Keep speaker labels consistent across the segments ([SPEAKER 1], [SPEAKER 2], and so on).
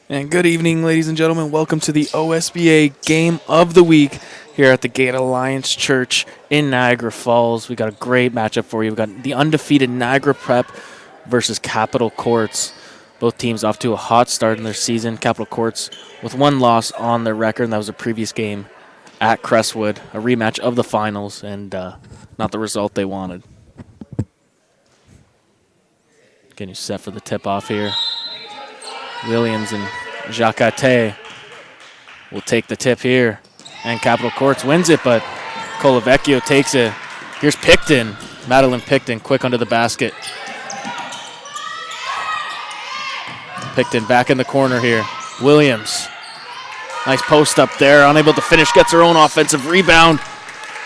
[SPEAKER 1] And good evening, ladies and gentlemen. Welcome to the OSBA Game of the Week here at the Gate Alliance Church in Niagara Falls. We got a great matchup for you. We got the undefeated Niagara Prep versus Capital Courts. Both teams off to a hot start in their season. Capital Courts with one loss on their record, and that was a previous game at Crestwood, a rematch of the finals, and not the result they wanted. Getting you set for the tip-off here. Williams and Jacate will take the tip here. And Capital Courts wins it, but Colavecchio takes it. Here's Picton. Madeline Picton, quick under the basket. Picton back in the corner here. Williams. Nice post up there. Unable to finish. Gets her own offensive rebound.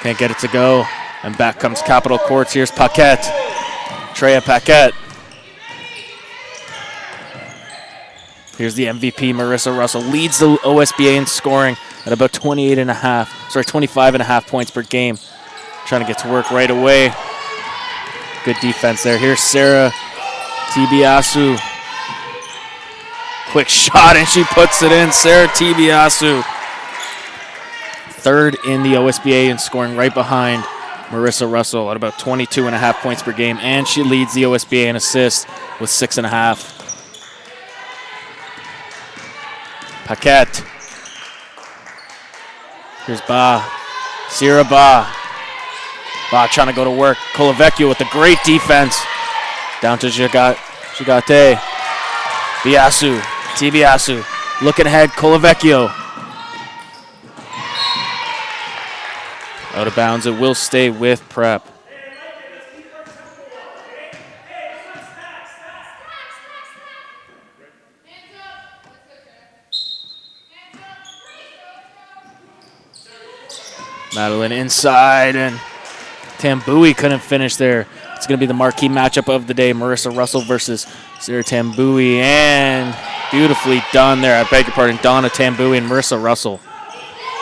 [SPEAKER 1] Can't get it to go. And back comes Capital Courts. Here's Paquette. Treya Paquette. Here's the MVP, Marissa Russell. Leads the OSBA in scoring at about 25 and a half points per game. Trying to get to work right away. Good defense there. Here's Sarah Tibiasu. Quick shot, and she puts it in. Sarah Tibiasu. Third in the OSBA in scoring, right behind Marissa Russell at about 22 and a half points per game. And she leads the OSBA in assists with 6.5. Paquette. Here's Ba. Sierra Ba. Ba trying to go to work. Colavecchio with a great defense. Down to Jigate. Biasu. Tibiasu. Looking ahead. Colavecchio. Out of bounds. It will stay with Prep. Madeline inside, and Tambui couldn't finish there. It's going to be the marquee matchup of the day, Marissa Russell versus Sarah Tambui, and beautifully done there. I beg your pardon, Donna Tambui and Marissa Russell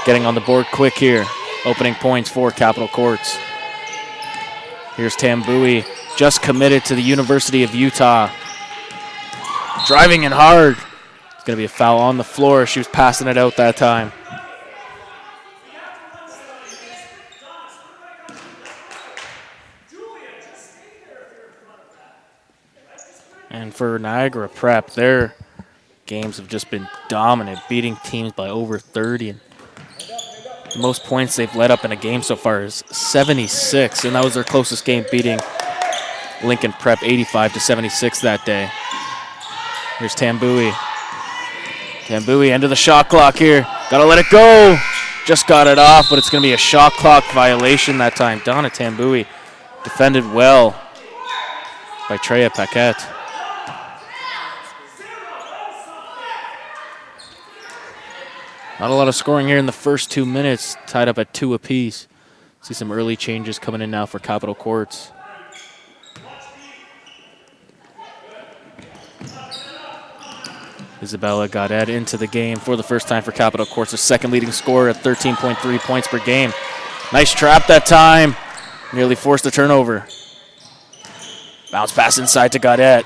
[SPEAKER 1] getting on the board quick here. Opening points for Capital Courts. Here's Tambui, just committed to the University of Utah. Driving in hard. It's going to be a foul on the floor. She was passing it out that time. And for Niagara Prep, their games have just been dominant, beating teams by over 30. And the most points they've led up in a game so far is 76, and that was their closest game, beating Lincoln Prep 85-76 that day. Here's Tambui. Tambui, end of the shot clock here. Gotta let it go. Just got it off, but it's gonna be a shot clock violation that time. Donna Tambui defended well by Treya Paquette. Not a lot of scoring here in the first 2 minutes, tied up at 2 apiece. See some early changes coming in now for Capital Courts. Isabella Godet into the game for the first time for Capital Courts, their second leading scorer at 13.3 points per game. Nice trap that time. Nearly forced a turnover. Bounce pass inside to Godet.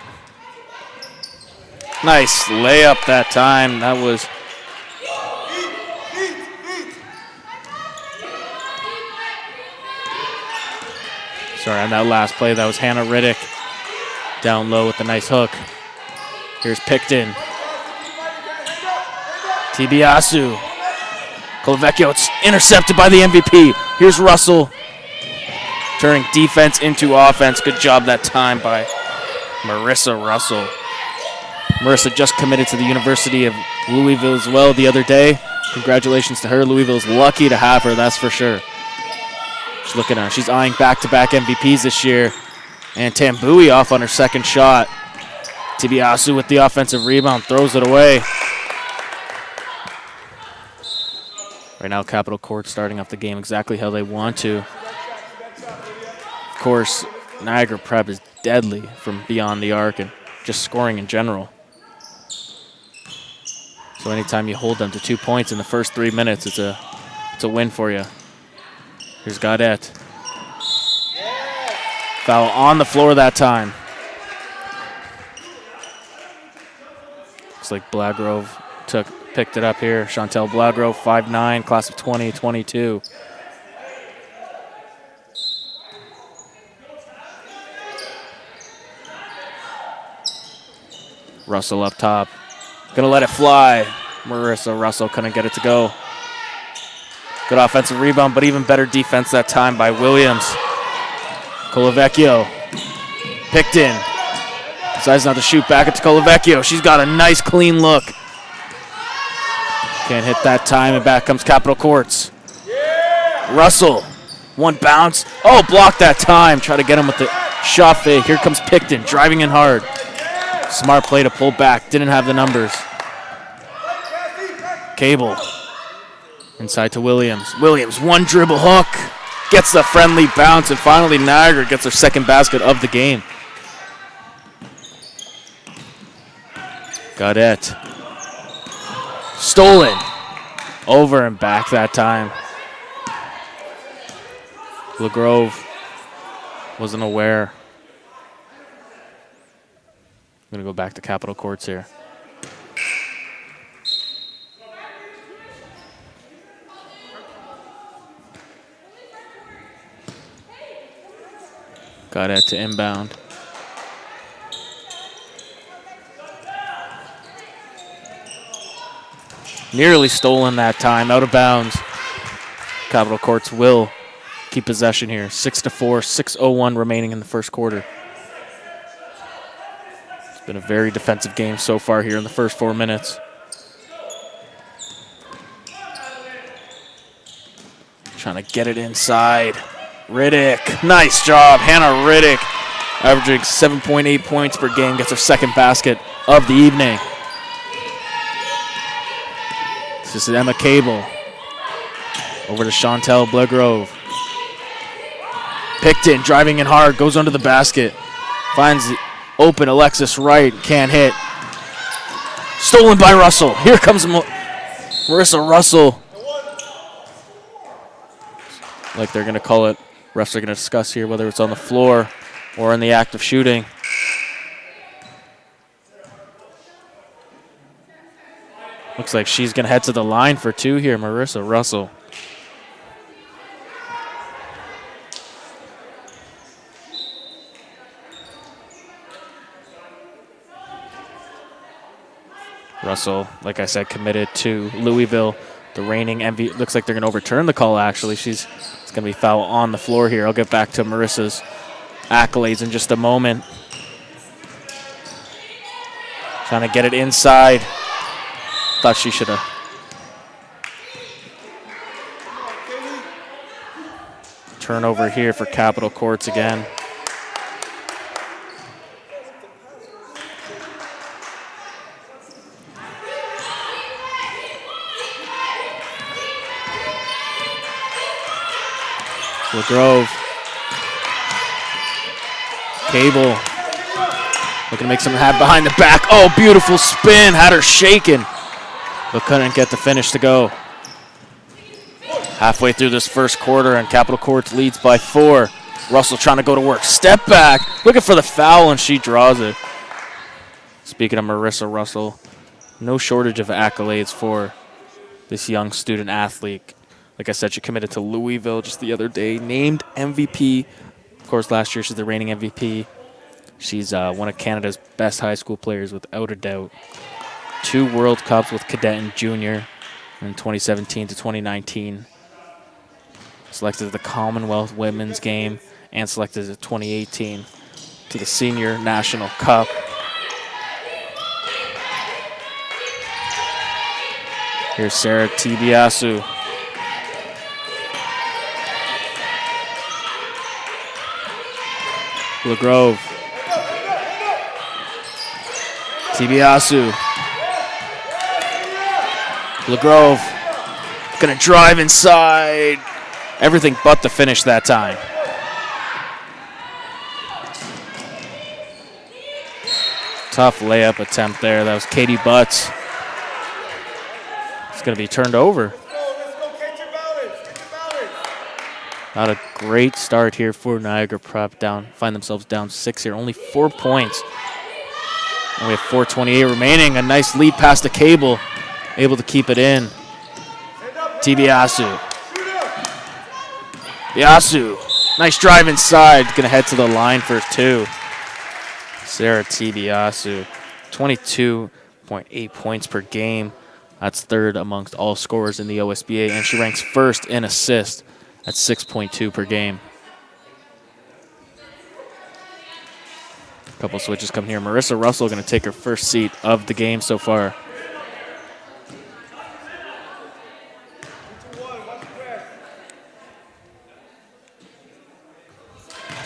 [SPEAKER 1] Nice layup that time. That was... Sorry, on that last play, that was Hannah Riddick down low with a nice hook. Here's Picton. Tibiasu. Colavecchio, it's intercepted by the MVP. Here's Russell. Turning defense into offense. Good job that time by Marissa Russell. Marissa just committed to the University of Louisville as well the other day. Congratulations to her. Louisville's lucky to have her, that's for sure. She's looking at her. She's eyeing back-to-back MVPs this year. And Tambui off on her second shot. Tibiasu with the offensive rebound, throws it away. Right now, Capital Courts starting off the game exactly how they want to. Of course, Niagara Prep is deadly from beyond the arc and just scoring in general. So anytime you hold them to 2 points in the first 3 minutes, it's a win for you. Here's Godet. Foul on the floor that time. Looks like Blagrove picked it up here. Chantel Blagrove, 5'9", class of 2022. Russell up top. Gonna let it fly. Marissa Russell couldn't get it to go. Good offensive rebound, but even better defense that time by Williams. Colavecchio picked in. Decides not to shoot back at Colavecchio. She's got a nice clean look. Can't hit that time, and back comes Capitol Courts. Russell, one bounce. Oh, blocked that time. Try to get him with the shot fake. Here comes Picton, driving in hard. Smart play to pull back. Didn't have the numbers. Cable. Inside to Williams. Williams, one dribble hook. Gets the friendly bounce, and finally Niagara gets their second basket of the game. Gaudette. Stolen. Over and back that time. LaGrove wasn't aware. I'm going to go back to Capitol Courts here. Gaudette to inbound. Nearly stolen that time, out of bounds. Capitol Courts will keep possession here. 6-4, 6:01 remaining in the first quarter. It's been a very defensive game so far here in the first 4 minutes. Trying to get it inside. Riddick, nice job. Hannah Riddick, averaging 7.8 points per game, gets her second basket of the evening. This is Emma Cable. Over to Chantel Blagrove. Picton, driving in hard, goes under the basket. Finds the open Alexis Wright, can't hit. Stolen by Russell. Here comes Marissa Russell. Like they're going to call it. Refs are going to discuss here whether it's on the floor or in the act of shooting. Looks like she's going to head to the line for two here, Marissa Russell. Russell, like I said, committed to Louisville, the reigning MVP. Looks like they're going to overturn the call, actually. It's going to be foul on the floor here. I'll get back to Marissa's accolades in just a moment. Trying to get it inside. Thought she should have. Turnover here for Capitol Courts again. LaGrove. Cable. Looking to make something happen behind the back. Oh, beautiful spin. Had her shaking, but couldn't get the finish to go. Halfway through this first quarter, and Capitol Courts leads by 4. Russell trying to go to work. Step back. Looking for the foul, and she draws it. Speaking of Marissa Russell, no shortage of accolades for this young student athlete. Like I said, she committed to Louisville just the other day. Named MVP. Of course, last year she's the reigning MVP. She's one of Canada's best high school players without a doubt. 2 World Cups with cadet and junior in 2017 to 2019. Selected to the Commonwealth Women's Game and selected in 2018 to the Senior National Cup. Here's Sarah Tibiasu. LaGrove. Tibiasu. LaGrove gonna drive inside. Everything but the finish that time. Tough layup attempt there. That was Katie Butts. It's gonna be turned over. Not a great start here for Niagara Prep. Find themselves down 6 here. Only 4 points And we have 4:28 remaining. A nice lead pass to Cable. Able to keep it in. Tibiasu. Biasu. Nice drive inside. Going to head to the line for 2. Sarah Tibiasu. 22.8 points per game. That's third amongst all scorers in the OSBA. And she ranks first in assists at 6.2 per game. Couple switches coming here. Marissa Russell going to take her first seat of the game so far.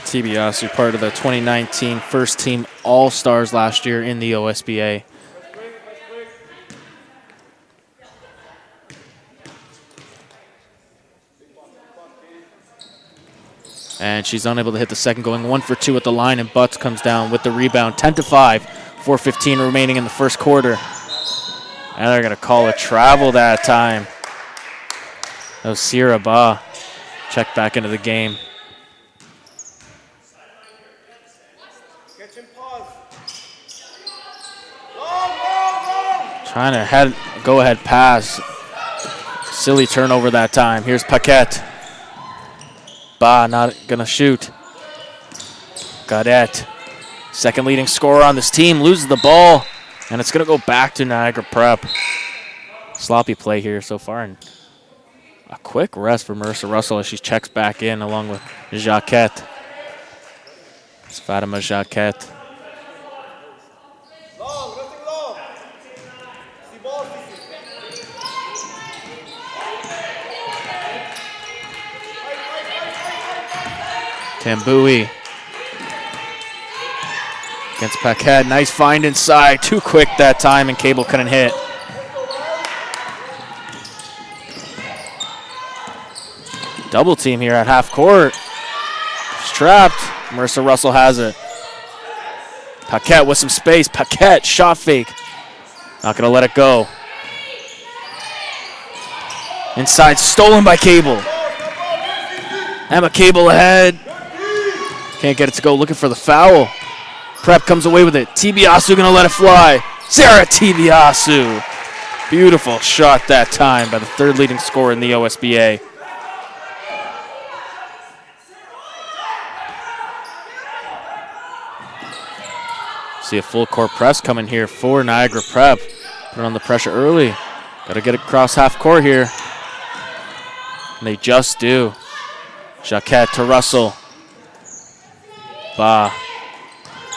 [SPEAKER 1] Tibiasu, part of the 2019 first team All-Stars last year in the OSBA. And she's unable to hit the second, going 1 for 2 at the line, and Butts comes down with the rebound. 10-5, 4:15 remaining in the first quarter. And they're going to call a travel that time. That was Sierra Ba. Check back into the game. Trying to go-ahead pass. Silly turnover that time. Here's Paquette. Ba not going to shoot. Gaudette, second leading scorer on this team, loses the ball, and it's going to go back to Niagara Prep. Sloppy play here so far, and a quick rest for Marissa Russell as she checks back in along with Jacquette. It's Fatima Jacquette. Tambui against Paquette. Nice find inside. Too quick that time, and Cable couldn't hit. Double team here at half court. She's trapped. Marissa Russell has it. Paquette with some space. Paquette, shot fake. Not going to let it go. Inside, stolen by Cable. Emma Cable ahead. Can't get it to go, looking for the foul. Prep comes away with it. Tibiasu gonna let it fly. Sarah Tibiasu. Beautiful shot that time by the third leading scorer in the OSBA. See a full court press coming here for Niagara Prep. Put on the pressure early. Gotta get across half court here. And they just do. Jacquette to Russell. Ba.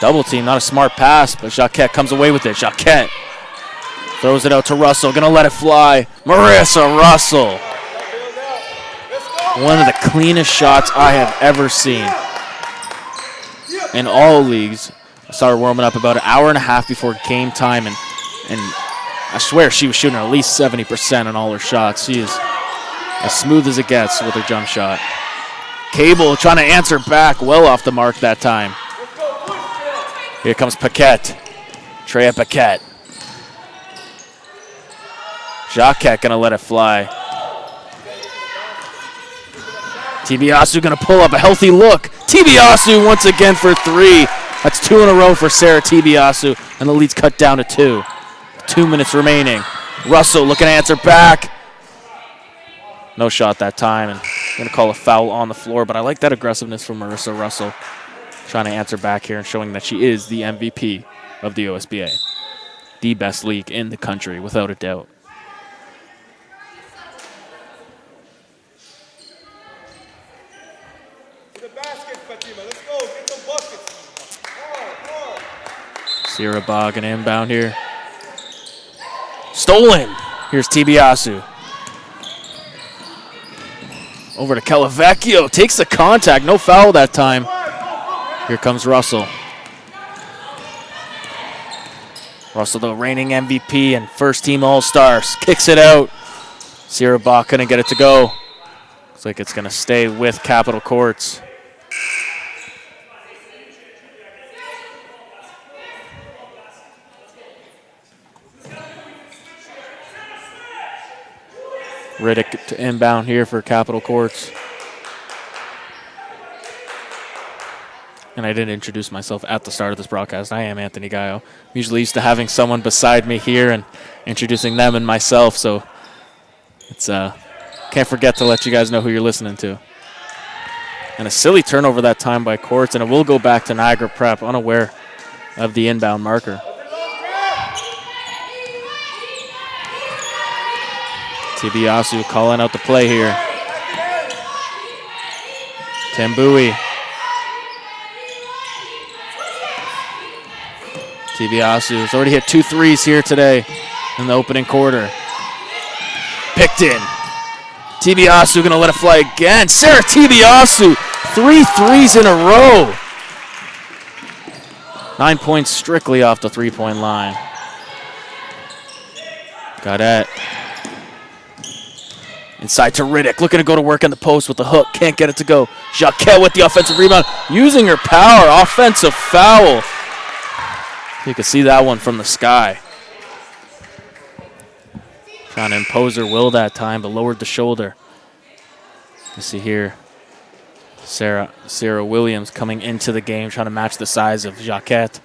[SPEAKER 1] Double team, not a smart pass, but Jacquette comes away with it. Jacquette throws it out to Russell, gonna let it fly. Marissa Russell. One of the cleanest shots I have ever seen in all leagues. I started warming up about an hour and a half before game time, and I swear she was shooting at least 70% on all her shots. She is as smooth as it gets with her jump shot. Cable trying to answer back, well off the mark that time. Here comes Paquette. Treya Paquette. Jacquette gonna let it fly. Tibiasu gonna pull up a healthy look. Tibiasu once again for 3. That's 2 in a row for Sarah Tibiasu, and the lead's cut down to 2. 2 minutes remaining. Russell looking to answer back. No shot that time, and going to call a foul on the floor, but I like that aggressiveness from Marissa Russell, trying to answer back here and showing that she is the MVP of the OSBA. The best league in the country, without a doubt. Sierra Bog and inbound here. Stolen. Here's Tibiasu. Over to Calavecchio. Takes the contact. No foul that time. Here comes Russell. Russell, the reigning MVP and first team All-Stars. Kicks it out. Sierra Bach couldn't get it to go. Looks like it's going to stay with Capitol Courts. Riddick to inbound here for Capitol Courts. And I didn't introduce myself at the start of this broadcast. I am Anthony Gallo. I'm usually used to having someone beside me here and introducing them and myself, so it's can't forget to let you guys know who you're listening to. And a silly turnover that time by Courts, and it will go back to Niagara Prep, unaware of the inbound marker. Tibiasu calling out the play here. Tambui. Tibiasu has already hit 2 threes here today in the opening quarter. Picked in. Tibiasu going to let it fly again. Sarah Tibiasu, 3 threes in a row. 9 points strictly off the three-point line. Got it. Inside to Riddick, looking to go to work in the post with the hook. Can't get it to go. Jacquet with the offensive rebound, using her power. Offensive foul. You can see that one from the sky. Trying to impose her will that time, but lowered the shoulder. You see here, Sarah Williams coming into the game, trying to match the size of Jacquet.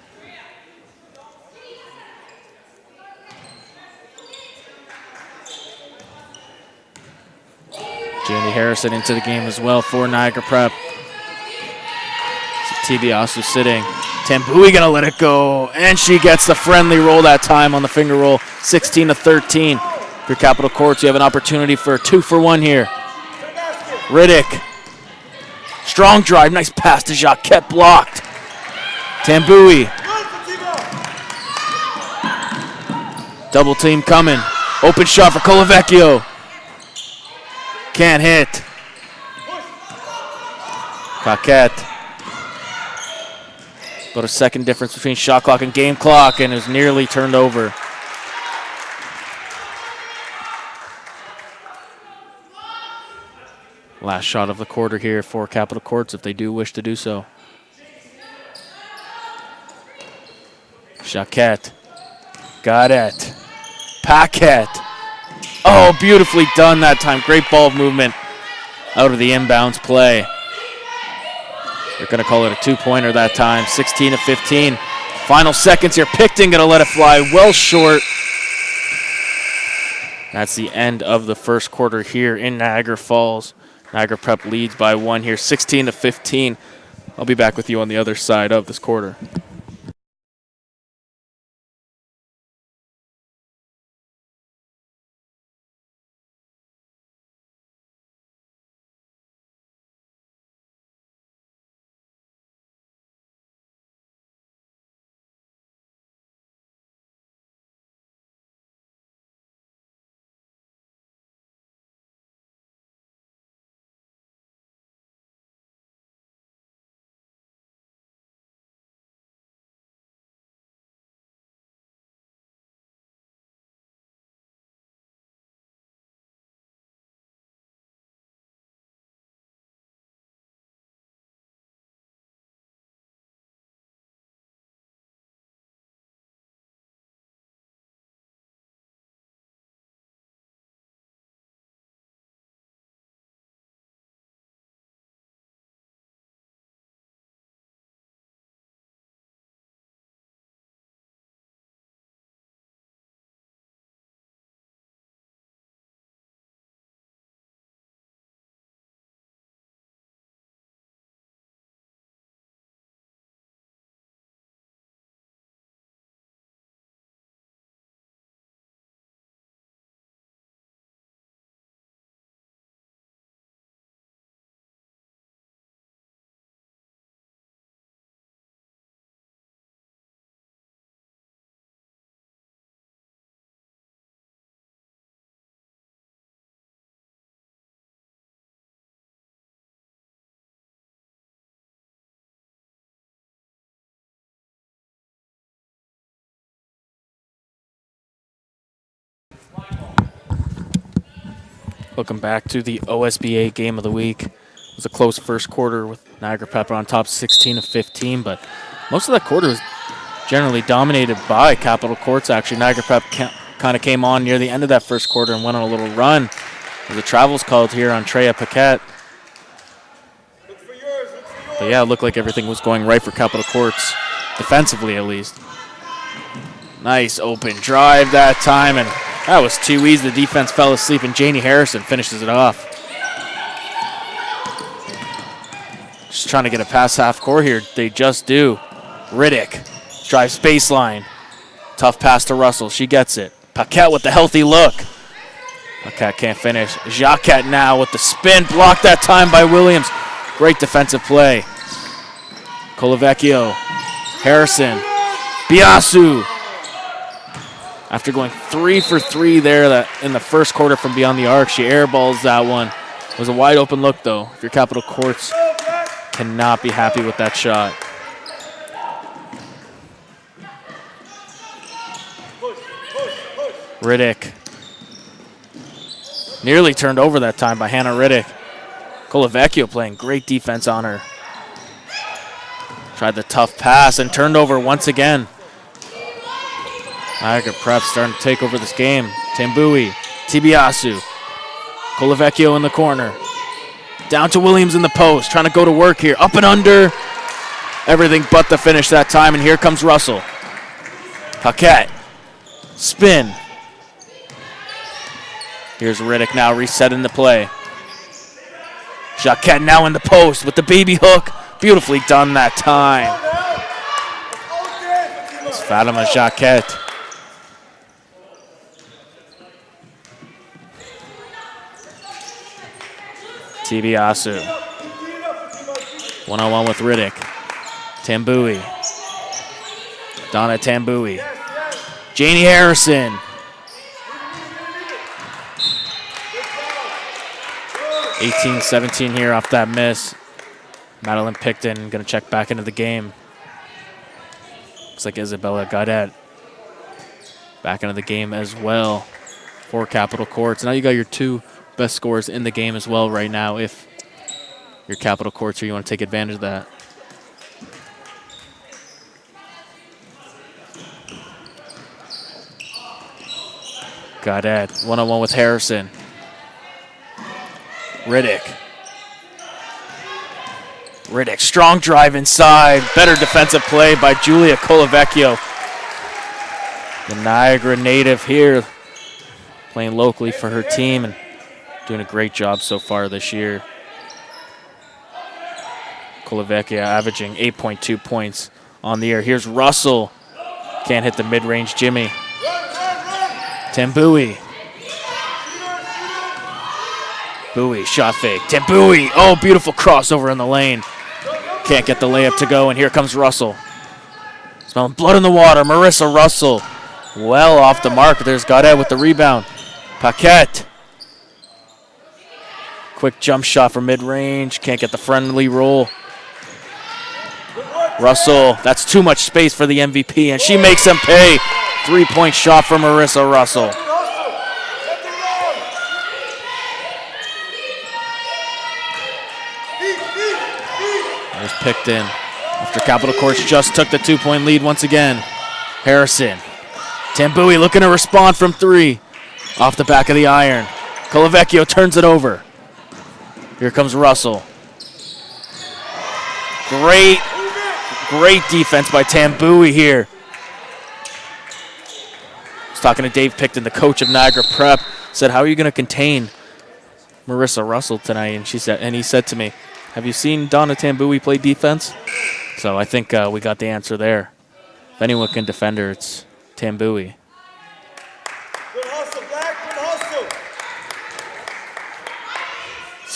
[SPEAKER 1] Jandy Harrison into the game as well for Niagara Prep. Tibiasu sitting. Tambui gonna let it go, and she gets the friendly roll that time on the finger roll, 16-13. For Capital Courts, you have an opportunity for a 2-for-1 here. Riddick, strong drive, nice pass to Jacquet, blocked. Tambui. Double team coming. Open shot for Colavecchio. Can't hit. Paquette. About a second difference between shot clock and game clock, and is nearly turned over. Last shot of the quarter here for Capital Courts if they do wish to do so. Jacquet. Got it. Paquette. Oh, beautifully done that time. Great ball movement out of the inbounds play. They're going to call it a 2-pointer that time, 16-15. Final seconds here. Picton going to let it fly well short. That's the end of the first quarter here in Niagara Falls. Niagara Prep leads by 1 here, 16-15. I'll be back with you on the other side of this quarter. Welcome back to the OSBA Game of the Week. It was a close first quarter with Niagara Prep on top 16-15, but most of that quarter was generally dominated by Capital Courts, actually. Niagara Prep kind of came on near the end of that first quarter and went on a little run. The travel's called here on Treya Paquette. But yeah, it looked like everything was going right for Capital Courts, defensively at least. Nice open drive that time, and that was too easy. The defense fell asleep, and Janie Harrison finishes it off. Just trying to get a pass half court here. They just do. Riddick drives baseline. Tough pass to Russell. She gets it. Paquette with the healthy look. Paquette can't finish. Jacquet now with the spin. Blocked that time by Williams. Great defensive play. Colavecchio. Harrison. Biasu. After going 3 for 3 there in the first quarter from beyond the arc, she airballs that one. It was a wide open look, though. If your Capital Courts cannot be happy with that shot. Riddick. Nearly turned over that time by Hannah Riddick. Colavecchio playing great defense on her. Tried the tough pass and turned over once again. Niagara Prep starting to take over this game. Tambui, Tibiasu, Colavecchio in the corner. Down to Williams in the post, trying to go to work here. Up and under. Everything but the finish that time, and here comes Russell. Paquette. Spin. Here's Riddick now resetting the play. Jacquet now in the post with the baby hook. Beautifully done that time. It's Fatima Jacquet. Tibiasu. One-on-one with Riddick. Tambui. Donna Tambui. Janie Harrison. 18-17 here off that miss. Madeline Picton going to check back into the game. Looks like Isabella Gaudet back into the game as well for Capital Courts. Now you got your 2 best scorers in the game as well right now if you're Capital Courts or you want to take advantage of that. Gaudet, one-on-one with Harrison. Riddick. Riddick, strong drive inside. Better defensive play by Julia Colavecchio. The Niagara native here playing locally for her team and doing a great job so far this year. Colavecchio averaging 8.2 points on the year. Here's Russell. Can't hit the mid-range Jimmy. Tambui. Bowie, shot fake. Tambui, oh, beautiful crossover in the lane. Can't get the layup to go, and here comes Russell. Smelling blood in the water. Marissa Russell, well off the mark. There's Gaudet with the rebound. Paquette. Quick jump shot from mid-range. Can't get the friendly roll. Russell, that's too much space for the MVP, and she makes him pay. 3-point shot from Marissa Russell. There's Picton. After Capital Courts just took the 2-point lead once again. Harrison. Tambui looking to respond from 3. Off the back of the iron. Colavecchio turns it over. Here comes Russell. Great defense by Tambui here. I was talking to Dave Picton, the coach of Niagara Prep. Said, how are you going to contain Marissa Russell tonight? And he said to me, have you seen Donna Tambui play defense? So I think we got the answer there. If anyone can defend her, it's Tambui.
[SPEAKER 2] Good hustle, Black. Good hustle.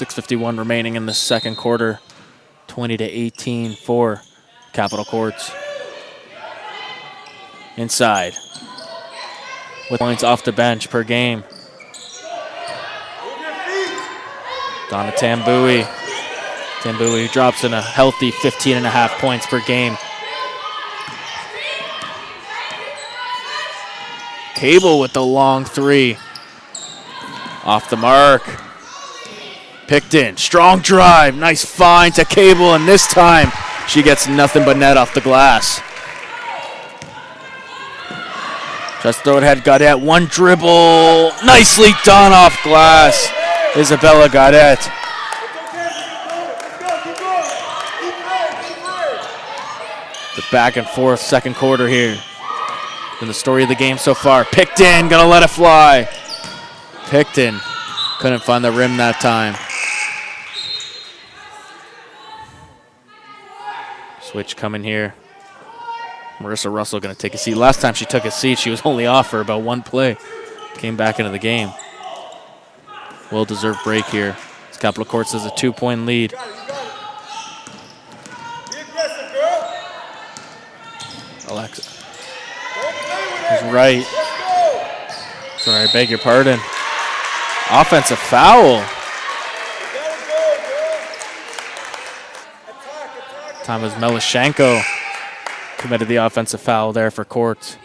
[SPEAKER 1] 6:51 remaining in the second quarter. 20-18 for Capital Courts. Inside. With points off the bench per game. Donna Tambui. Tambui drops in a healthy 15.5 points per game. Cable with the long 3. Off the mark. Picton, strong drive, nice find to Cable, and this time she gets nothing but net off the glass. Just throw it ahead, Gaudet, one dribble, nicely done off glass. Isabella Gaudet. back and forth second quarter here. In the story of the game so far. Picton gonna let it fly. Picton couldn't find the rim that time. Switch coming here. Marissa Russell gonna take a seat. Last time she took a seat, she was only off for about one play. Came back into the game. Well-deserved break here. As Capital Courts has a 2-point lead.
[SPEAKER 2] Be aggressive, girl.
[SPEAKER 1] Alexa
[SPEAKER 2] Don't play with
[SPEAKER 1] is
[SPEAKER 2] it.
[SPEAKER 1] right.
[SPEAKER 2] Let's go.
[SPEAKER 1] Sorry, I beg your pardon. Offensive foul.
[SPEAKER 2] You gotta go, girl. Attack.
[SPEAKER 1] Time was Melishenko committed the offensive foul there for Courts.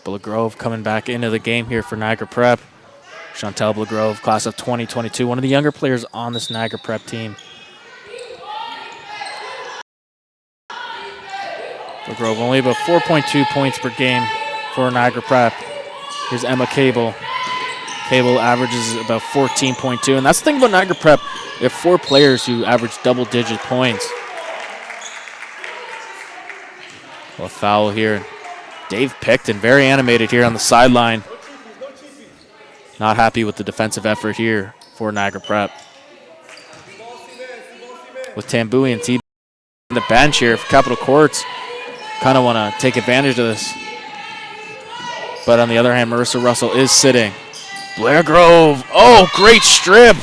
[SPEAKER 1] Blagrove coming back into the game here for Niagara Prep. Chantel Blagrove, class of 2022, one of the younger players on this Niagara Prep team. Blagrove only about 4.2 points per game for Niagara Prep. Here's Emma Cable. Cable averages about 14.2, and that's the thing about Niagara Prep. They have 4 players who average double-digit points. Well, a foul here. Dave Picton, very animated here on the sideline. Not happy with the defensive effort here for Niagara Prep. With Tambui and T on the bench here for Capital Courts, kind of want to take advantage of this. But on the other hand, Marissa Russell is sitting. Blair Grove, oh, great strip.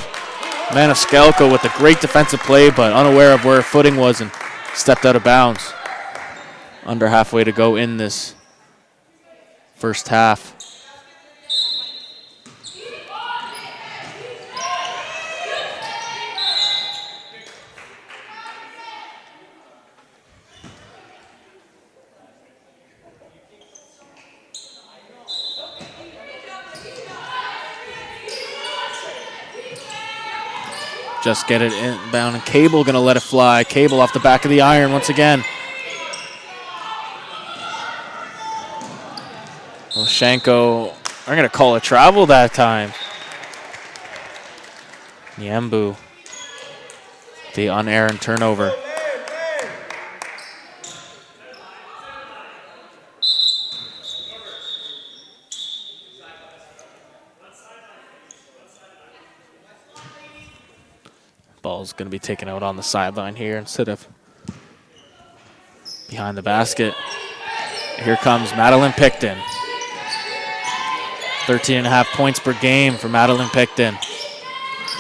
[SPEAKER 1] Maniscalco with a great defensive play, but unaware of where her footing was and stepped out of bounds. Under halfway to go in this first half. Just get it inbound, and Cable gonna let it fly. Cable off the back of the iron once again. Shanko, I'm gonna call a travel that time. Nyembu, the unerrant turnover. Ball's gonna be taken out on the sideline here instead of behind the basket. Here comes Madeline Picton. 13.5 points per game for Madeline Picton.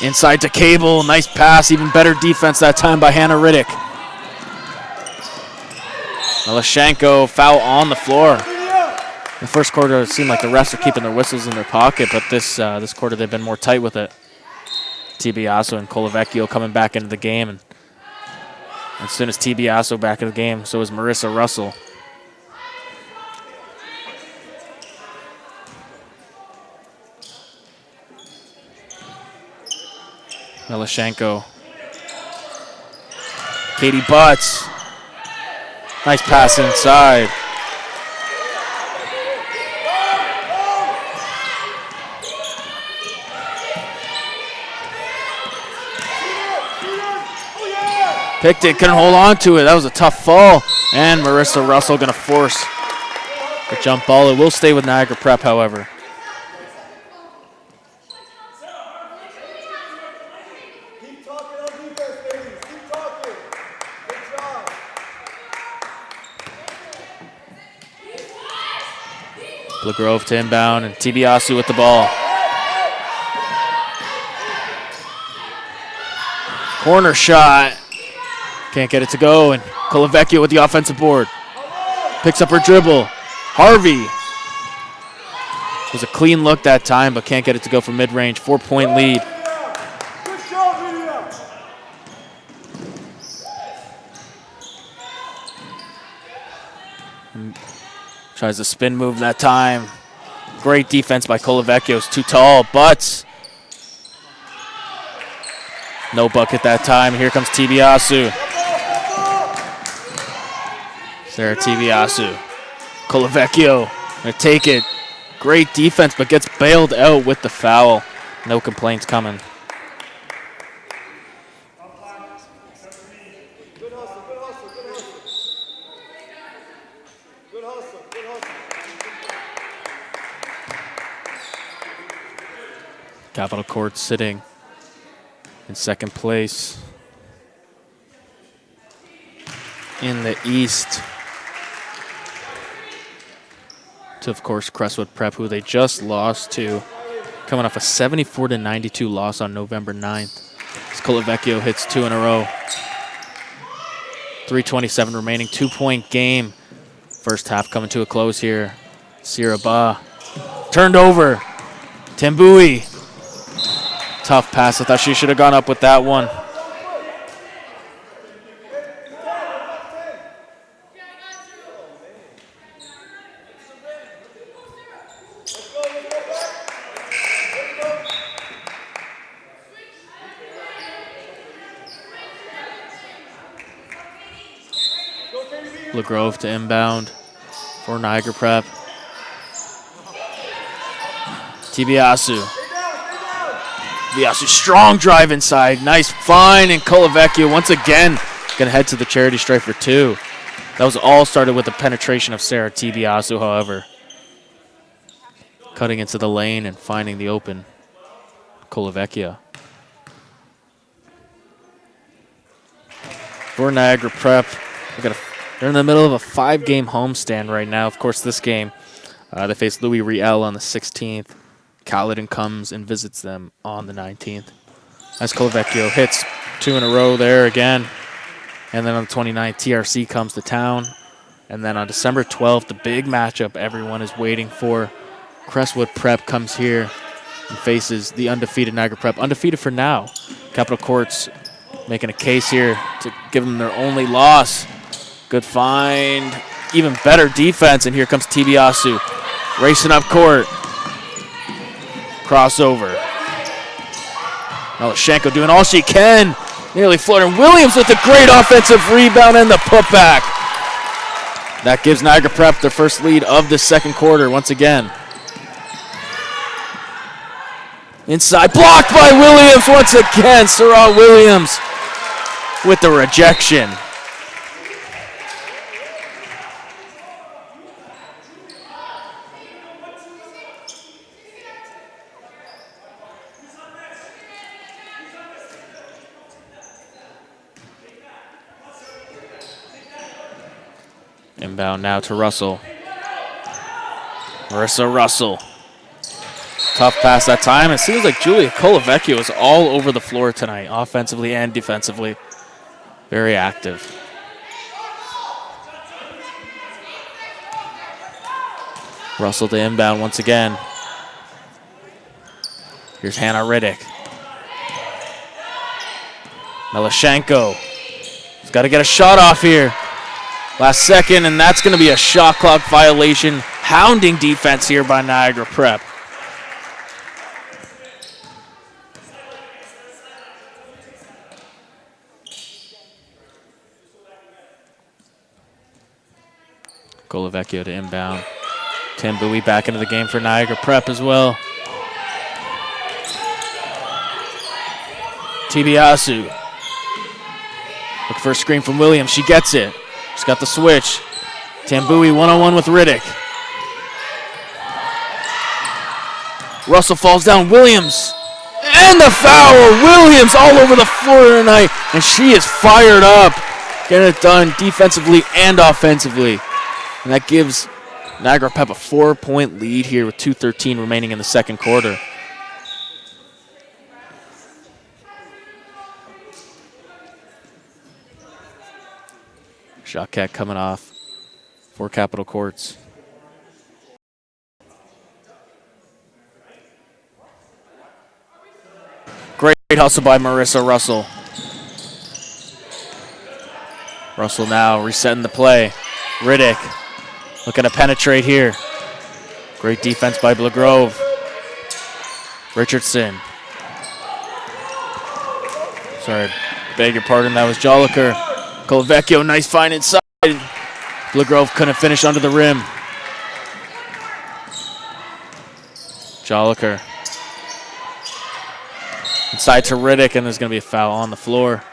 [SPEAKER 1] Inside to Cable, nice pass, even better defense that time by Hannah Riddick. Melishenko, foul on the floor. The first quarter, it seemed like the refs are keeping their whistles in their pocket, but this quarter they've been more tight with it. Tibiasso and Colavecchio coming back into the game, and as soon as Tibiasso back in the game, so is Marissa Russell. Melishenko. Katie Butts. Nice pass inside. Picton couldn't hold on to it. That was a tough fall. And Marissa Russell going to force the jump ball. It will stay with Niagara Prep, however.
[SPEAKER 2] Keep talking on defense, ladies. Keep talking. Good job.
[SPEAKER 1] Blagrove to inbound, and Tibiasu with the ball. Corner shot. Can't get it to go, and Colavecchio with the offensive board. Picks up her dribble. Harvey. It was a clean look that time, but can't get it to go from mid-range. 4-point lead.
[SPEAKER 2] Good job, Lydia.
[SPEAKER 1] Tries a spin move that time. Great defense by Colavecchio. It's too tall. Butts. No bucket that time. Here comes Tibiasu. Sarah Tibiasu. Colavecchio gonna take it. Great defense, but gets bailed out with the foul. No complaints coming.
[SPEAKER 2] Good hustle. Good hustle.
[SPEAKER 1] Capital Court sitting in second place in the East. To, of course, Crestwood Prep, who they just lost to, coming off a 74-92 loss on November 9th. As Colavecchio hits 2 in a row. 3:27 remaining, 2-point game. First half coming to a close here. Sierra Ba turned over. Tambui. Tough pass. I thought she should have gone up with that one. LaGrove to inbound for Niagara Prep. Tibiasu. Tibiasu, strong drive inside. Nice find, and Colavecchio once again going to head to the charity stripe for 2. That was all started with the penetration of Sarah Tibiasu, however. Cutting into the lane and finding the open Colavecchio. For Niagara Prep, they're in the middle of a 5-game homestand right now. Of course, this game, they face Louis Riel on the 16th. Caledon comes and visits them on the 19th. As Colavecchio hits 2 in a row there again. And then on the 29th, TRC comes to town. And then on December 12th, the big matchup everyone is waiting for. Crestwood Prep comes here and faces the undefeated Niagara Prep. Undefeated for now. Capital Court's making a case here to give them their only loss. Good find. Even better defense, and here comes Tibiasu. Racing up court. Crossover. Melashenko doing all she can. Nearly floating. Williams with a great offensive rebound and the putback. That gives Niagara Prep their first lead of the second quarter once again. Inside, blocked by Williams once again. Sarah Williams with the rejection. Inbound now to Russell. Marissa Russell. Tough pass that time. It seems like Julia Colavecchio is all over the floor tonight, offensively and defensively. Very active. Russell to inbound once again. Here's Hannah Riddick. Melashenko. He's got to get a shot off here. Last second, and that's going to be a shot clock violation. Hounding defense here by Niagara Prep. Colavecchio to inbound. Tambui back into the game for Niagara Prep as well. Tibiasu. Looking for a screen from Williams. She gets it. She's got the switch. Tambui one-on-one with Riddick. Russell falls down. Williams. And the foul. Williams all over the floor tonight. And she is fired up. Getting it done defensively and offensively. And that gives Niagara Prep a 4-point lead here with 2:13 remaining in the second quarter. Shot cat coming off for Capital Courts. Great hustle by Marissa Russell. Russell now resetting the play. Riddick looking to penetrate here. Great defense by Blagrove. Richardson. Sorry, beg your pardon, that was Joliker. Colavecchio, nice find inside. Blagrove couldn't finish under the rim. Joliker. Inside to Riddick, and there's going to be a foul on the floor.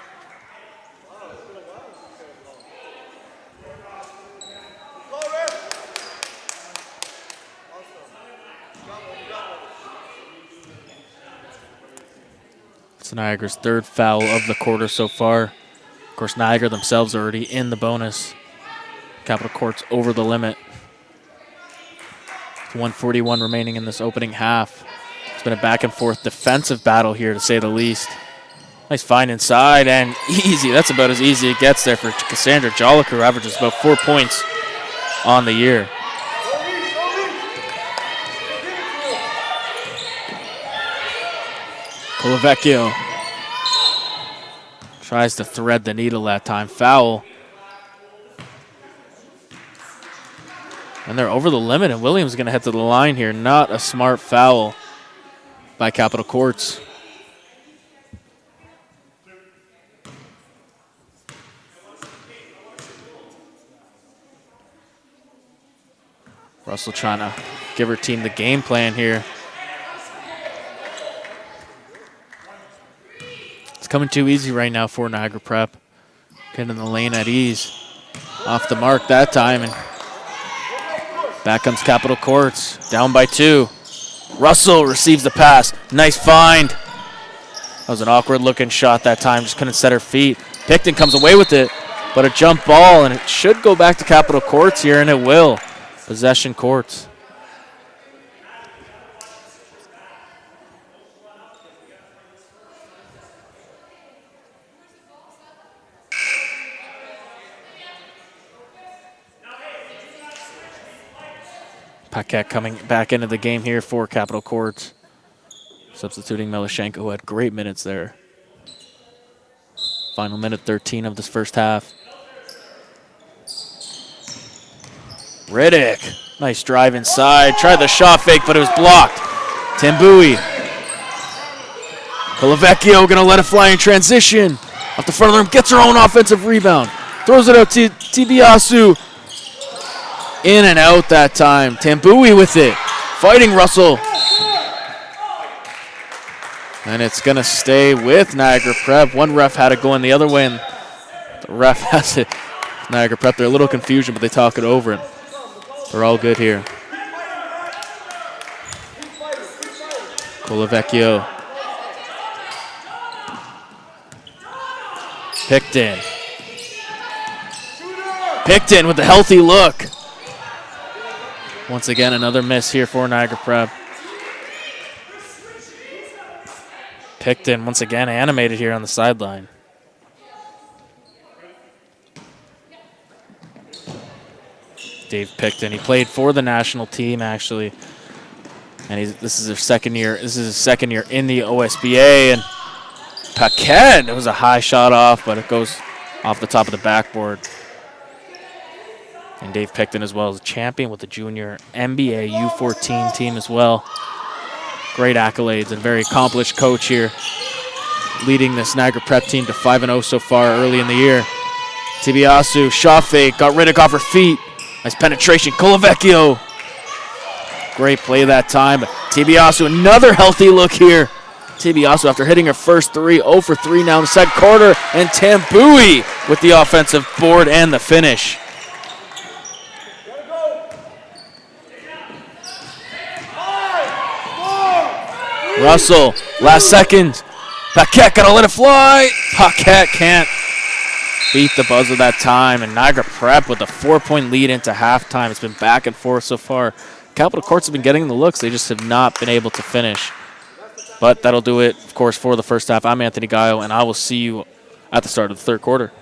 [SPEAKER 1] It's Niagara's third foul of the quarter so far. Of course, Niagara themselves are already in the bonus. Capital Court's over the limit. 1:41 remaining in this opening half. It's been a back and forth defensive battle here, to say the least. Nice find inside and easy. That's about as easy as it gets there for Cassandra Jolliker, who averages about 4 points on the year. Colavecchio tries to thread the needle that time. Foul. And they're over the limit, and Williams is going to head to the line here. Not a smart foul by Capital Courts. Russell trying to give her team the game plan here. It's coming too easy right now for Niagara Prep. Getting in the lane at ease. Off the mark that time, and back comes Capital Courts. Down by 2. Russell receives the pass. Nice find. That was an awkward looking shot that time. Just couldn't set her feet. Picton comes away with it, but a jump ball, and it should go back to Capital Courts here, and it will. Possession Courts. Paquette coming back into the game here for Capital Courts. Substituting Milashenko, who had great minutes there. Final minute 13 of this first half. Riddick, nice drive inside. Tried the shot fake, but it was blocked. Tambui. Colavecchio gonna let it fly in transition. Off the front of the rim, gets her own offensive rebound. Throws it out to Tibiasu. In and out that time. Tambui with it. Fighting Russell. And it's going to stay with Niagara Prep. One ref had it going the other way, and the ref has it. Niagara Prep, they're a little confusion, but they talk it over, and they're all good here. Colavecchio. Picton. Picton with the healthy look. Once again, another miss here for Niagara Prep. Picton once again animated here on the sideline. Dave Picton, he played for the national team actually, and this is his second year. This is his second year in the OSBA, and Paquette, it was a high shot off, but it goes off the top of the backboard. And Dave Picton as well as a champion with the junior NBA U14 team as well. Great accolades and very accomplished coach here, leading this Niagara Prep team to 5-0 so far early in the year. Tibiasu, shot fake, got Riddick off her feet. Nice penetration, Colavecchio. Great play that time. Tibiasu, another healthy look here. Tibiasu, after hitting her first 3, 0 for 3 now in the second quarter. And Tambui with the offensive board and the finish. Russell, last second. Paquette gotta let it fly. Paquette can't beat the buzzer that time. And Niagara Prep with a 4-point lead into halftime. It's been back and forth so far. Capital Courts have been getting the looks. They just have not been able to finish. But that'll do it, of course, for the first half. I'm Anthony Gaio, and I will see you at the start of the third quarter.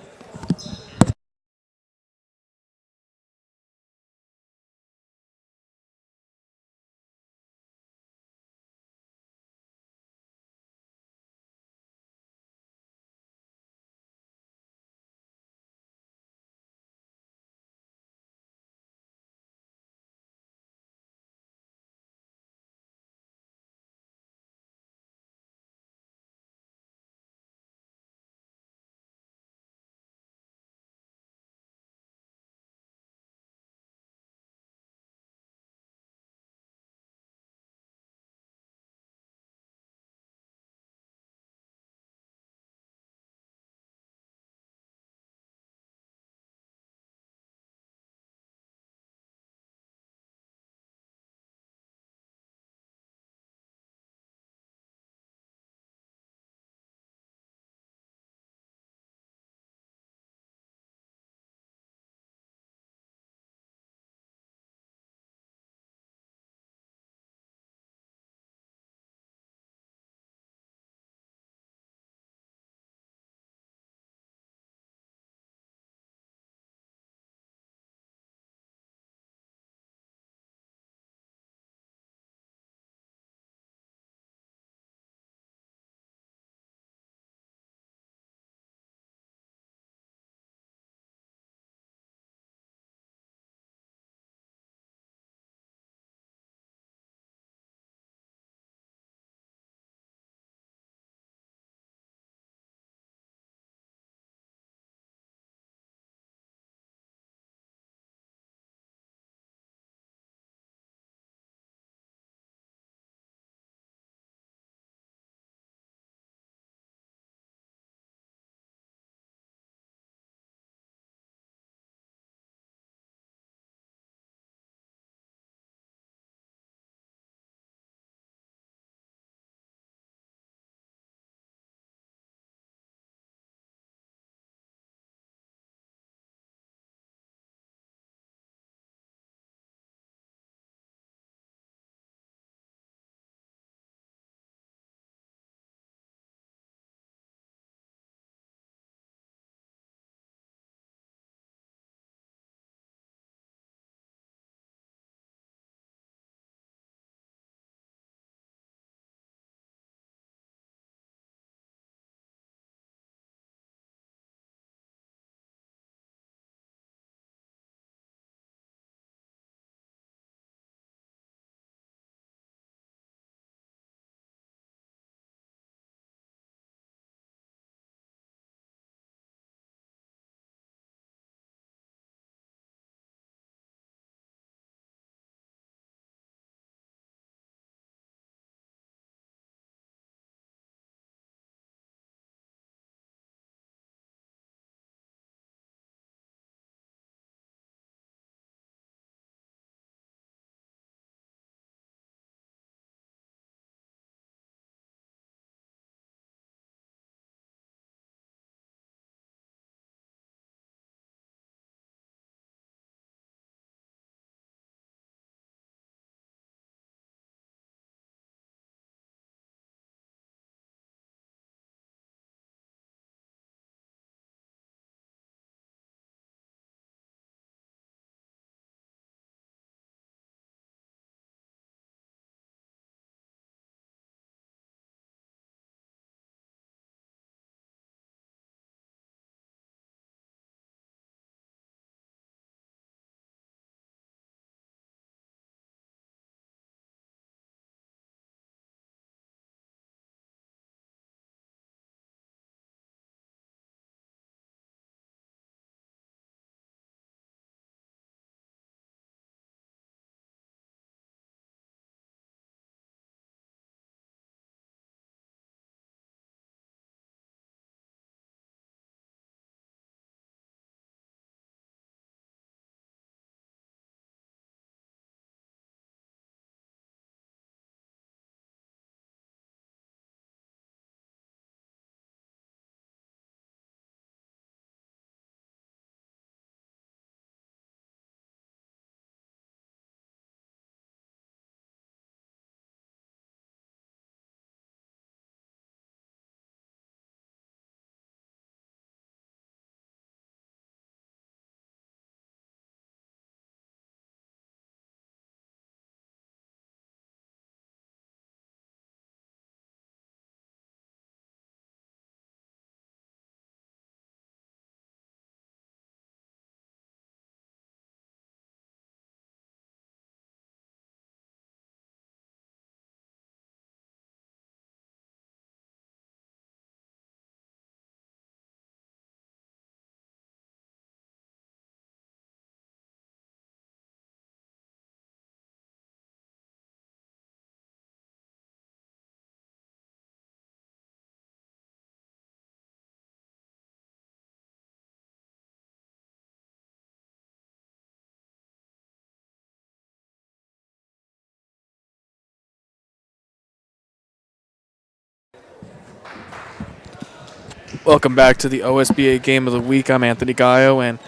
[SPEAKER 1] Welcome back to the OSBA Game of the Week. I'm Anthony Gallo, and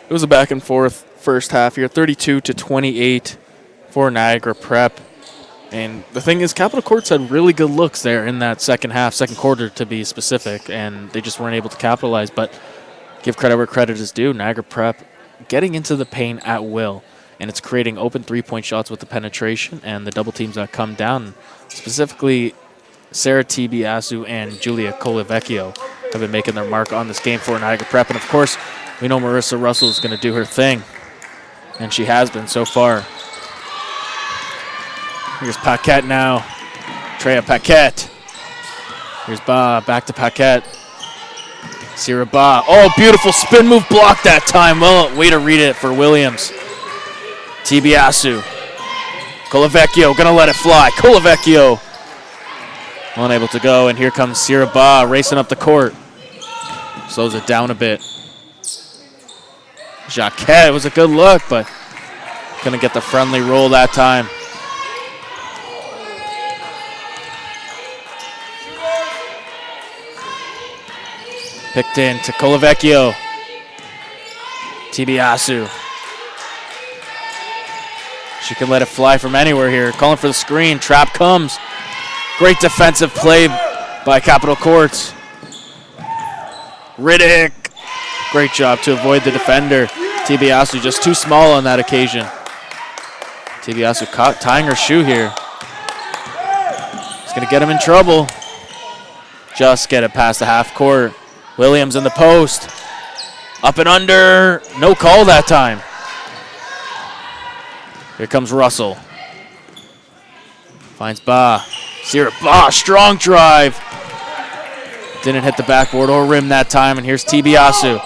[SPEAKER 1] it was a back and forth first half here, 32-28 for Niagara Prep. And the thing is, Capital Courts had really good looks there in that second half, second quarter to be specific, and they just weren't able to capitalize. But give credit where credit is due. Niagara Prep getting into the paint at will, and it's creating open three-point shots with the penetration and the double teams that come down. Specifically, Sarah Tibiasu and Julia Colavecchio have been making their mark on this game for Niagara Prep. And, of course, we know Marissa Russell is going to do her thing, and she has been so far. Here's Paquette now. Treya Paquette. Here's Ba. Back to Paquette. Sierra Ba. Oh, beautiful spin move blocked that time. Well, way to read it for Williams. Tibiasu. Colavecchio going to let it fly. Colavecchio unable to go, and here comes Sierra Ba racing up the court. Slows it down a bit. Jacquette was a good look, but couldn't get the friendly roll that time. Picked in to Colavecchio. Tibiasu. She can let it fly from anywhere here. Calling for the screen. Trap comes. Great defensive play by Capital Courts. Riddick. Great job to avoid the defender. Tibiasu just too small on that occasion. Tibiasu caught tying her shoe here. It's going to get him in trouble. Just get it past the half court. Williams in the post. Up and under. No call that time. Here comes Russell. Finds Ba. Sierra Ba, strong drive. Didn't hit the backboard or rim that time, and here's Tibiasu.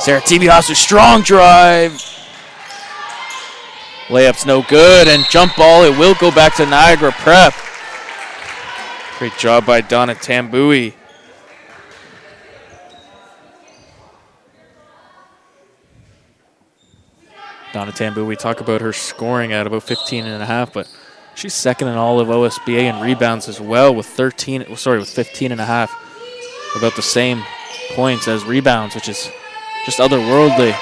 [SPEAKER 1] Sarah Tibiasu, strong drive. Layup's no good, and jump ball, it will go back to Niagara Prep. Great job by Donna Tambui. Donna Tambui, we talk about her scoring at about 15 and a half, but she's second in all of OSBA in rebounds as well with 15 and a half. About the same points as rebounds, which is just otherworldly.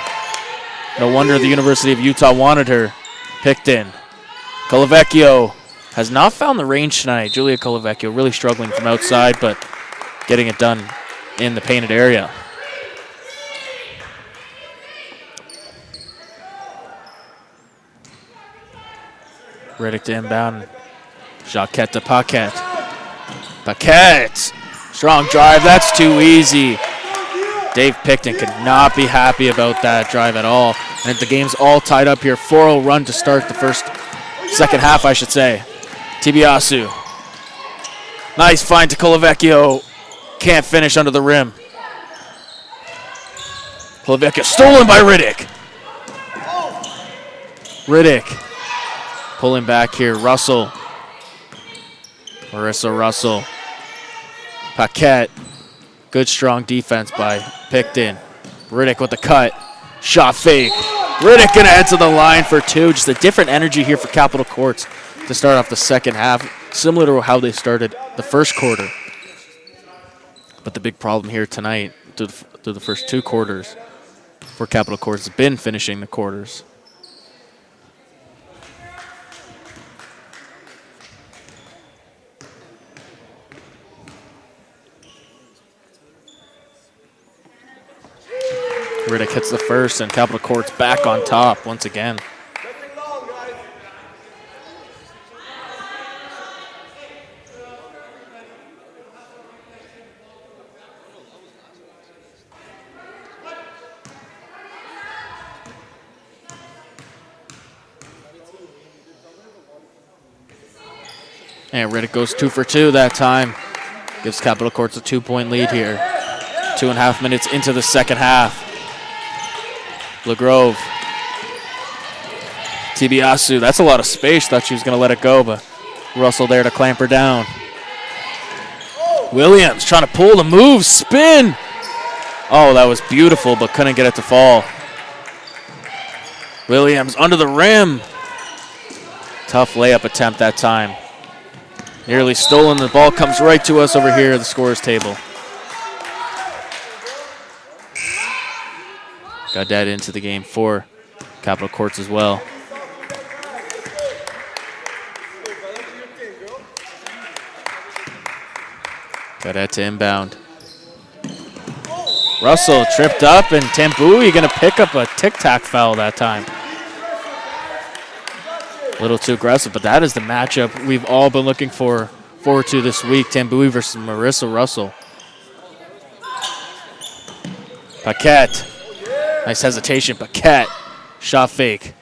[SPEAKER 1] No wonder the University of Utah wanted her. Picked in. Colavecchio has not found the range tonight. Julia Colavecchio really struggling from outside, but getting it done in the painted area. Riddick to inbound. Jacquette to Paquette. Paquette! Strong drive, that's too easy. Dave Picton could not be happy about that drive at all. And the game's all tied up here. 4-0 run to start the second half, I should say. Tibiasu. Nice find to Colavecchio. Can't finish under the rim. Colavecchio stolen by Riddick. Riddick pulling back here. Russell. Marissa Russell. Paquette. Good strong defense by Picton. Riddick with the cut. Shot fake. Riddick gonna head to the line for two. Just a different energy here for Capital Courts to start off the second half, similar to how they started the first quarter. But the big problem here tonight through the first two quarters for Capital Courts has been finishing the quarters. Riddick hits the first, and Capital Courts back on top once again. And Riddick goes 2 for 2 that time. Gives Capital Courts a 2-point lead here. 2.5 minutes into the second half. LaGrove. Tibiasu, that's a lot of space. Thought she was going to let it go, but Russell there to clamp her down. Williams trying to pull the move, spin. Oh, that was beautiful, but couldn't get it to fall. Williams under the rim. Tough layup attempt that time. Nearly stolen. The ball comes right to us over here at the scorer's table. Got that into the game for Capital Courts as well. Got that to inbound. Russell tripped up, and Tambui going to pick up a tic-tac foul that time. A little too aggressive, but that is the matchup we've all been looking forward to this week. Tambui versus Marissa Russell. Paquette. Nice hesitation. Paquette. Shot fake.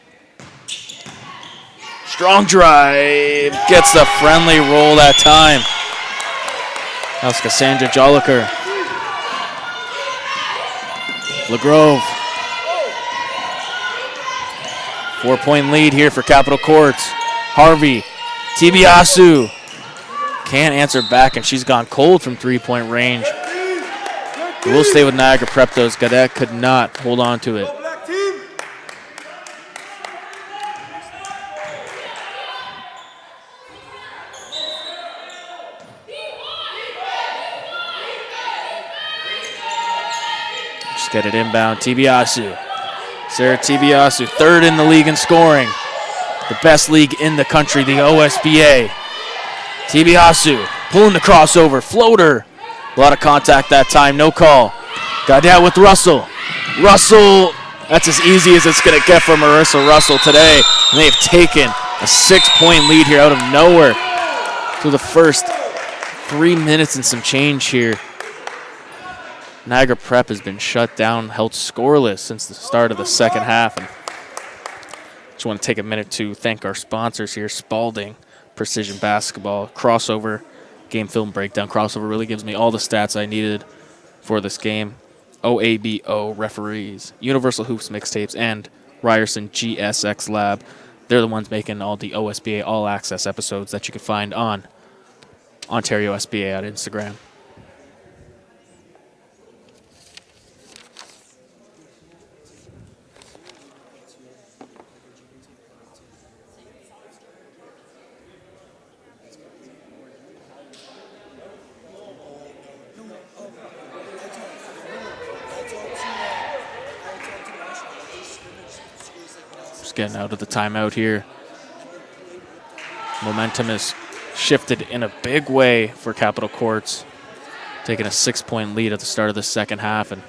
[SPEAKER 1] Strong drive. Gets the friendly roll that time. That was Cassandra Joliker. LaGrove. 4-point lead here for Capital Courts. Harvey. Tibiasu. Can't answer back, and she's gone cold from three-point range. We'll stay with Niagara Prep, though. Gadet could not hold on to it. Just get it inbound. Tibiasu. Sarah Tibiasu, third in the league in scoring. The best league in the country, the OSBA. Tibiasu pulling the crossover. Floater. A lot of contact that time. No call. Gadet with Russell. Russell, that's as easy as it's going to get for Marissa Russell today. And they've taken a 6-point lead here out of nowhere through the first 3 minutes and some change here. Niagara Prep has been shut down, held scoreless since the start of the second half. And just want to take a minute to thank our sponsors here, Spalding, Precision Basketball, Crossover, Game Film Breakdown. Crossover really gives me all the stats I needed for this game. OABO referees, Universal Hoops mixtapes, and Ryerson GSX Lab. They're the ones making all the OSBA All Access episodes that you can find on Ontario SBA on Instagram. Getting out of the timeout here. Momentum is shifted in a big way for Capital Courts, taking a 6-point lead at the start of the second half and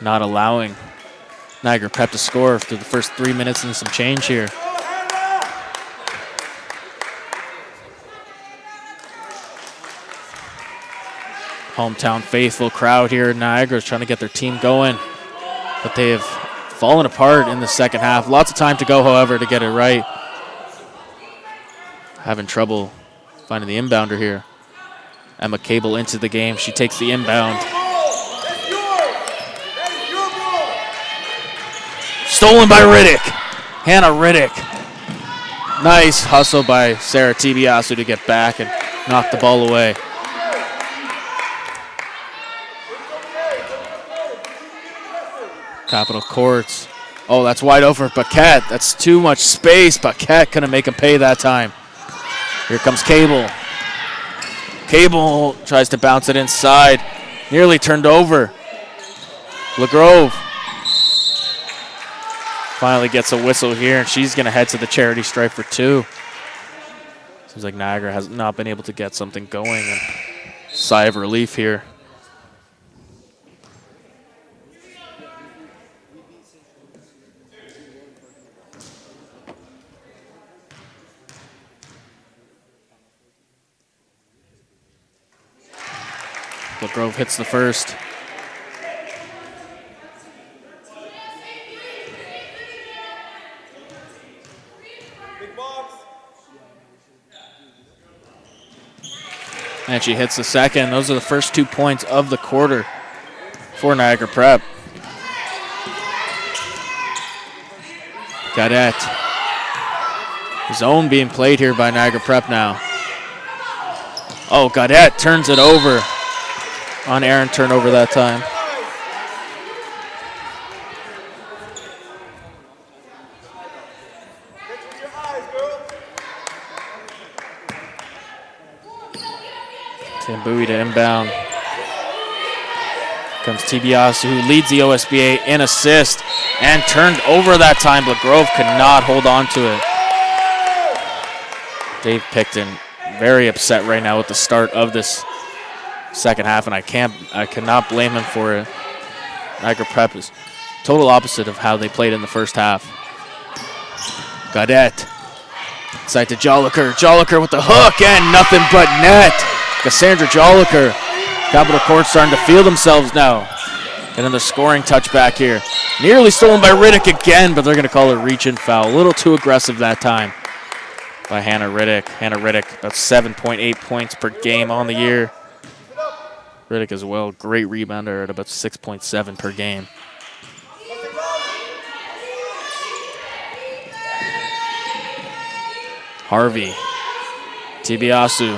[SPEAKER 1] not allowing Niagara Prep to score through the first 3 minutes and some change here. Hometown faithful crowd here in Niagara is trying to get their team going, but they have fallen apart in the second half. Lots of time to go, however, to get it right. Having trouble finding the inbounder here. Emma Cable into the game. She takes the inbound. Stolen by Riddick. Hannah Riddick. Nice hustle by Sarah Tibiasu to get back and knock the ball away. Capital Courts. Oh, that's wide open for Paquette. That's too much space. Paquette couldn't make him pay that time. Here comes Cable. Cable tries to bounce it inside. Nearly turned over. LaGrove finally gets a whistle here, and she's going to head to the charity stripe for 2. Seems like Niagara has not been able to get something going. And sigh of relief here. Grove hits the first. And she hits the second. Those are the first 2 points of the quarter for Niagara Prep. Gadet. Zone being played here by Niagara Prep now. Oh, Gadet turns it over. On Aaron turnover that time. Tambui to inbound. Comes Tibiasu, who leads the OSBA in assist and turned over that time, but Grove could not hold on to it. Dave Picton very upset right now with the start of this second half, and I cannot blame him for it. Niagara Prep is total opposite of how they played in the first half. Gaudette. Side to Joliker. Joliker with the hook and nothing but net. Cassandra Joliker. Capital Court starting to feel themselves now. Getting the scoring touchback here. Nearly stolen by Riddick again, but they're going to call it a reach-in foul. A little too aggressive that time by Hannah Riddick. Hannah Riddick, about 7.8 points per game on the year. Riddick as well, great rebounder at about 6.7 per game. Harvey. Tibiasu.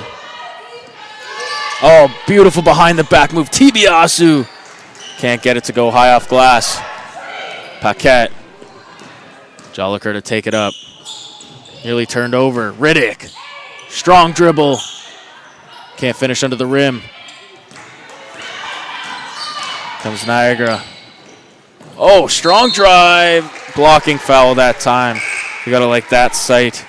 [SPEAKER 1] Oh, beautiful behind the back move. Tibiasu can't get it to go high off glass. Paquette. Joliker to take it up. Nearly turned over. Riddick. Strong dribble. Can't finish under the rim. Comes Niagara. Oh, strong drive. Blocking foul that time. You got to like that sight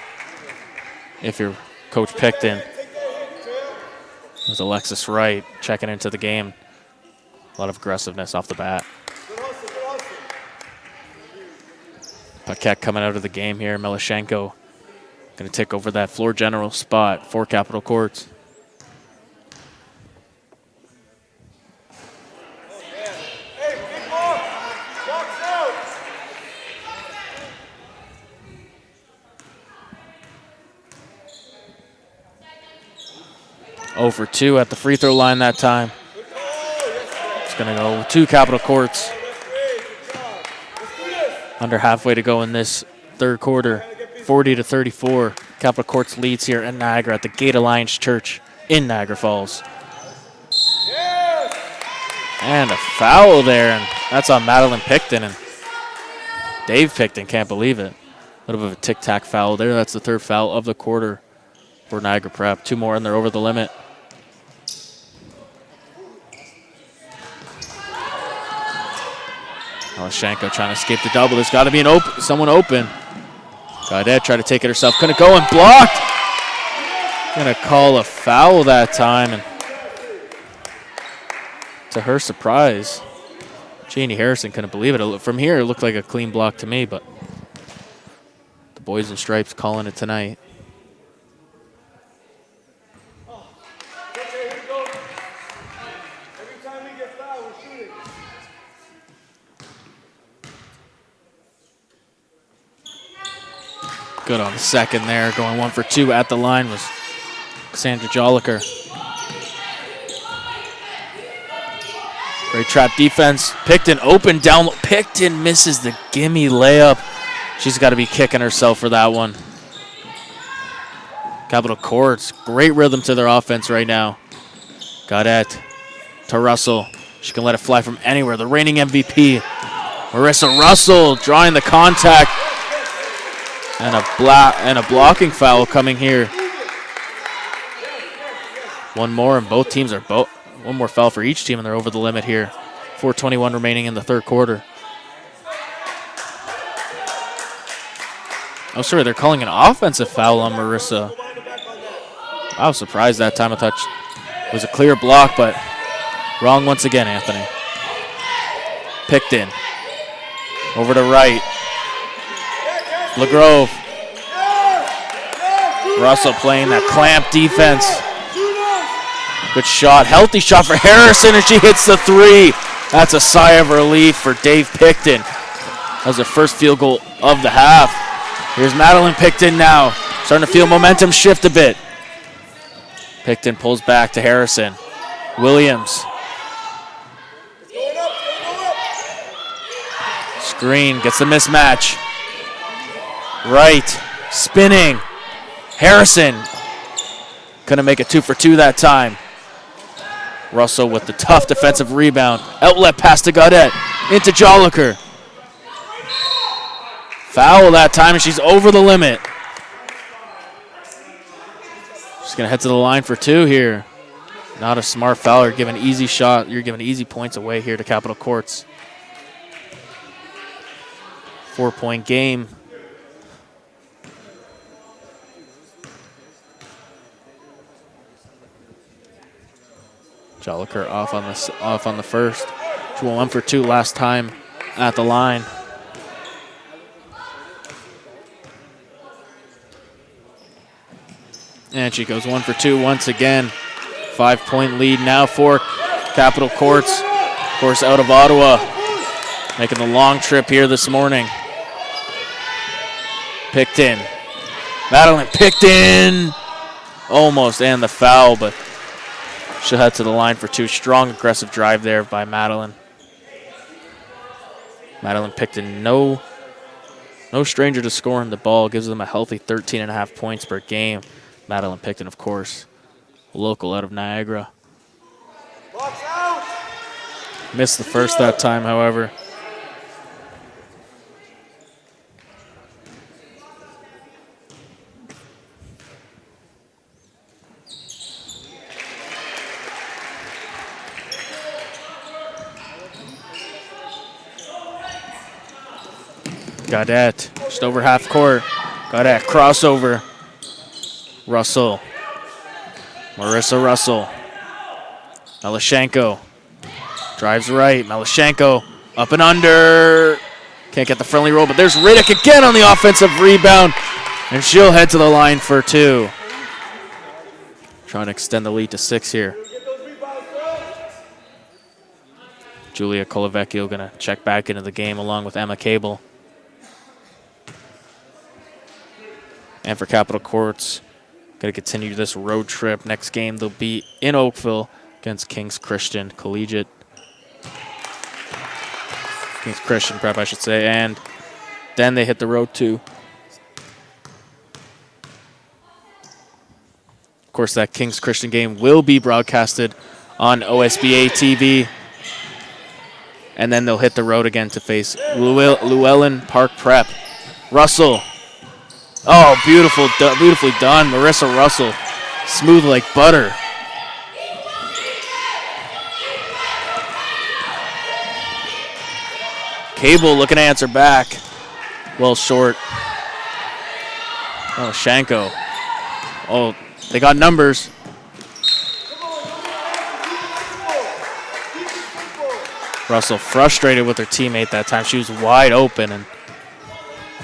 [SPEAKER 1] if you're Coach Picton. It was Alexis Wright checking into the game. A lot of aggressiveness off the bat. Paquette coming out of the game here. Melashenko going to take over that floor general spot for Capital Courts. Oh for 2 at the free throw line that time. It's going to go to Capital Courts. Under halfway to go in this third quarter. 40-34. Capital Courts leads here in Niagara at the Gate Alliance Church in Niagara Falls. And a foul there, and that's on Madeline Picton. And Dave Picton can't believe it. A little bit of a tic-tac foul there. That's the third foul of the quarter for Niagara Prep. 2 more and they're over the limit. Melashenko trying to escape the double. There's got to be someone open. Gaudette tried to take it herself. Couldn't go and blocked. Going to call a foul that time. And to her surprise, Janie Harrison couldn't believe it. From here, it looked like a clean block to me, but the boys in stripes calling it tonight. Good on the second there. Going 1 for 2 at the line was Cassandra Joliker. Great trap defense. Picton open down. Picton misses the gimme layup. She's got to be kicking herself for that one. Capital Courts, great rhythm to their offense right now. Gaudette to Russell. She can let it fly from anywhere. The reigning MVP, Marissa Russell, drawing the contact. And a blocking foul coming here. One more, and both teams are one more foul for each team, and they're over the limit here. 4:21 remaining in the third quarter. Oh, sorry, they're calling an offensive foul on Marissa. I was surprised that time. I thought it was a clear block, but wrong once again, Anthony. Picton. Over to Wright. LaGrove. Russell playing that clamp defense. Good shot. Healthy shot for Harrison, and she hits the 3. That's a sigh of relief for Dave Picton. That was their first field goal of the half. Here's Madeline Picton now. Starting to feel momentum shift a bit. Picton pulls back to Harrison. Williams. Screen gets the mismatch. Right, spinning. Harrison couldn't make it 2 for 2 that time. Russell with the tough defensive rebound. Outlet pass to Gaudette. Into Joliker. Foul that time, and she's over the limit. She's going to head to the line for 2 here. Not a smart foul. You're giving easy shot. You're giving easy points away here to Capitol Courts. 4-point game. Joliker off on the first. She went 1 for 2 last time at the line. And she goes 1 for 2 once again. 5-point lead now for Capitol Courts. Of course, out of Ottawa, making the long trip here this morning. Picton. Madeline Picton. Almost, and the foul, but she'll head to the line for 2. Strong, aggressive drive there by Madeline. Madeline Picton, no stranger to scoring the ball. Gives them a healthy 13.5 points per game. Madeline Picton, of course, local out of Niagara. Missed the first that time, however. Gaudette, just over half court. Gaudette, crossover. Russell. Marissa Russell. Melashenko. Drives right. Melashenko up and under. Can't get the friendly roll, but there's Riddick again on the offensive rebound. And she'll head to the line for 2. Trying to extend the lead to 6 here. Julia Colavecchio going to check back into the game along with Emma Cable. And for Capitol Courts, going to continue this road trip. Next game, they'll be in Oakville against King's Christian Collegiate. King's Christian Prep, I should say. And then they hit the road too. Of course, that King's Christian game will be broadcasted on OSBA TV. And then they'll hit the road again to face Llewellyn Park Prep. Russell. Oh, beautifully done. Marissa Russell, smooth like butter. Cable looking to answer back. Well short. Oh, Shanko. Oh, they got numbers. Russell frustrated with her teammate that time. She was wide open, and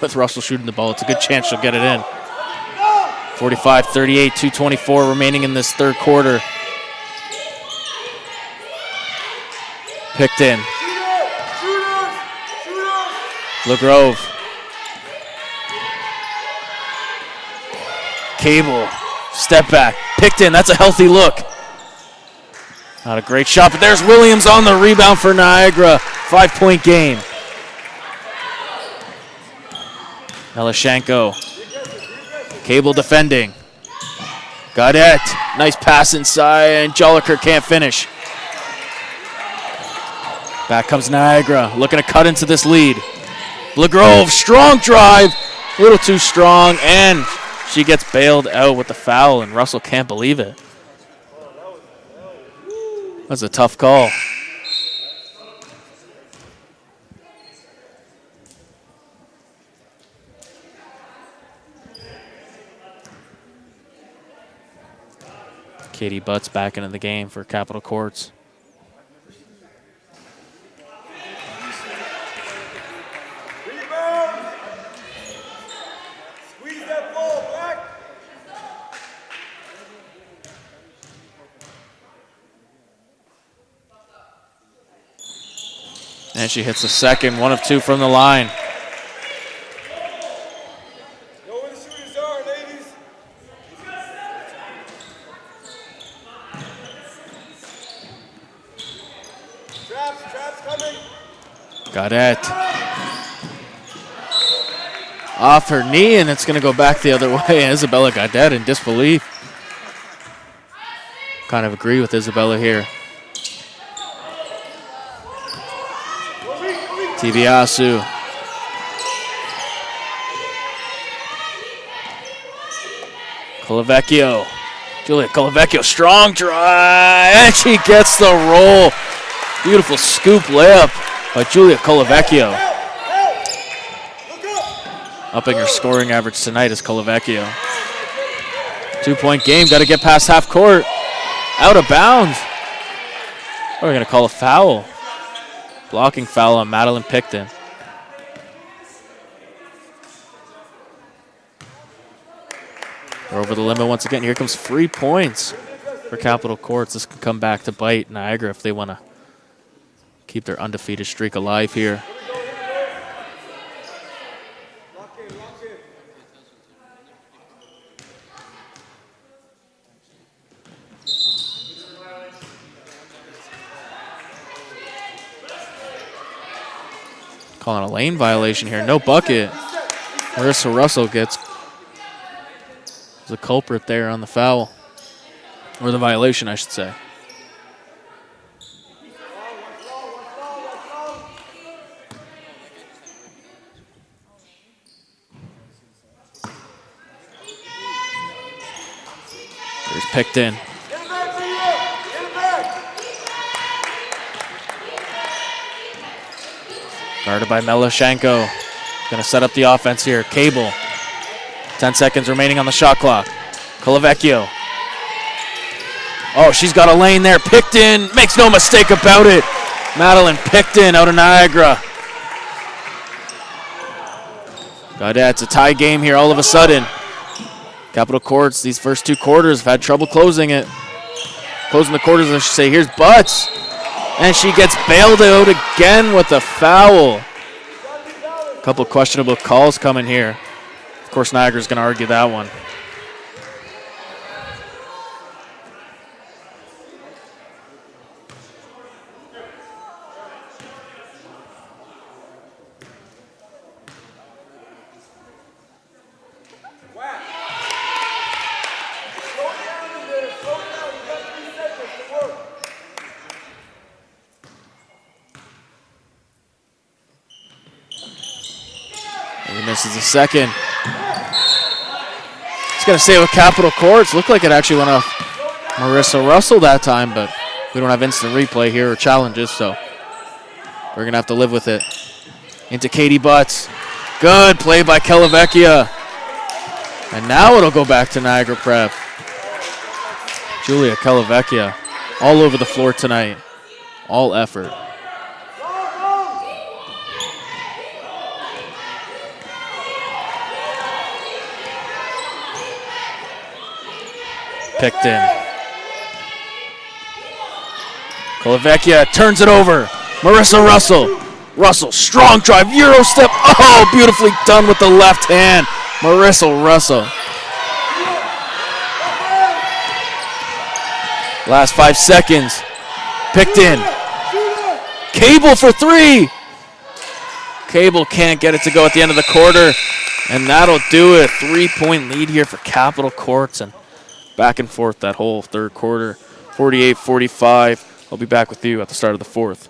[SPEAKER 1] with Russell shooting the ball, it's a good chance she'll get it in. 45-38, 2:24 remaining in this third quarter. Picked in. LaGrove. Cable. Step back. Picked in. That's a healthy look. Not a great shot, but there's Williams on the rebound for Niagara. 5-point game. Melashenko. Cable defending. Gaudette. Nice pass inside, and Joliker can't finish. Back comes Niagara, looking to cut into this lead. LaGrove, strong drive, a little too strong, and she gets bailed out with the foul, and Russell can't believe it. That's a tough call. Katie Butts back into the game for Capitol Courts.
[SPEAKER 2] Squeeze that ball back.
[SPEAKER 1] And she hits the second, 1 of 2 from the line.
[SPEAKER 2] Know where the shooters are, ladies. Traps coming.
[SPEAKER 1] Gaudette. Off her knee, and it's going to go back the other way. Isabella Gaudette in disbelief. Kind of agree with Isabella here. Tibiasu. Colavecchio. Julia Colavecchio, strong drive, and she gets the roll. Beautiful scoop layup by Julia Colavecchio. Upping her scoring average tonight is Colavecchio. 2-point game, got to get past half court. Out of bounds. Oh, we're going to call a foul. Blocking foul on Madeline Picton. We're over the limit once again. Here comes 3 points for Capital Courts. This can come back to bite Niagara if they want to keep their undefeated streak alive here. Calling a lane violation here. No bucket. Marissa Russell gets the culprit there on the foul. Or the violation, I should say. There's Picton. Guarded by Meloshenko. Gonna set up the offense here. Cable. 10 seconds remaining on the shot clock. Colavecchio. Oh, she's got a lane there. Picton makes no mistake about it. Madeline Picton out of Niagara. It's a tie game here all of a sudden. Capital Courts, these first 2 quarters have had trouble closing it. Closing the quarters, I should say. Here's Butts. And she gets bailed out again with a foul. A couple questionable calls coming here. Of course, Niagara's going to argue that one. He misses the second. It's going to stay with Capital Courts. Looked like it actually went off Marissa Russell that time, but we don't have instant replay here or challenges, so we're going to have to live with it. Into Katie Butts. Good play by Colavecchio. And now it'll go back to Niagara Prep. Julia Colavecchio all over the floor tonight. All effort. Picton. Colavecchio turns it over. Marissa Russell. Russell, strong drive, Euro step. Oh, beautifully done with the left hand. Marissa Russell. Last 5 seconds. Picton. Cable for 3. Cable can't get it to go at the end of the quarter. And that'll do it. 3-point lead here for Capital Courts. And back and forth that whole third quarter. 48-45. I'll be back with you at the start of the fourth.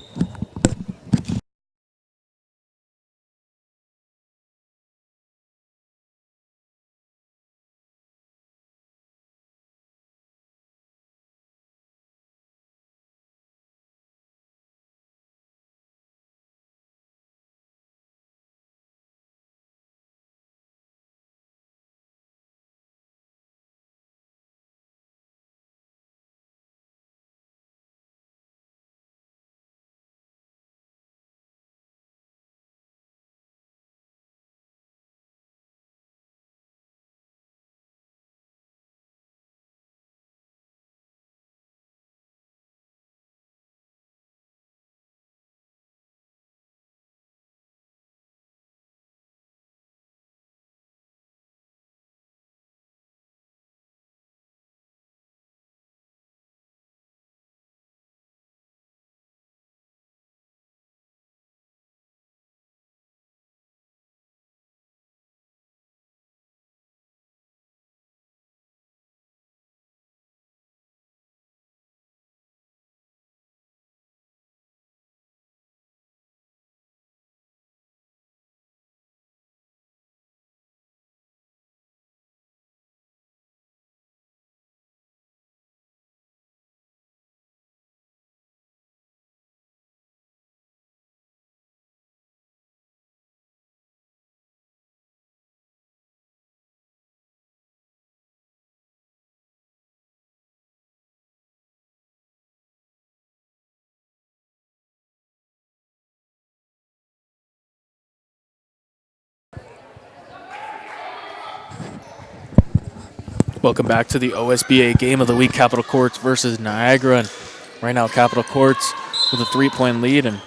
[SPEAKER 1] Welcome back to the OSBA Game of the Week, Capital Courts versus Niagara. And right now, Capital Courts with a 3-point lead, and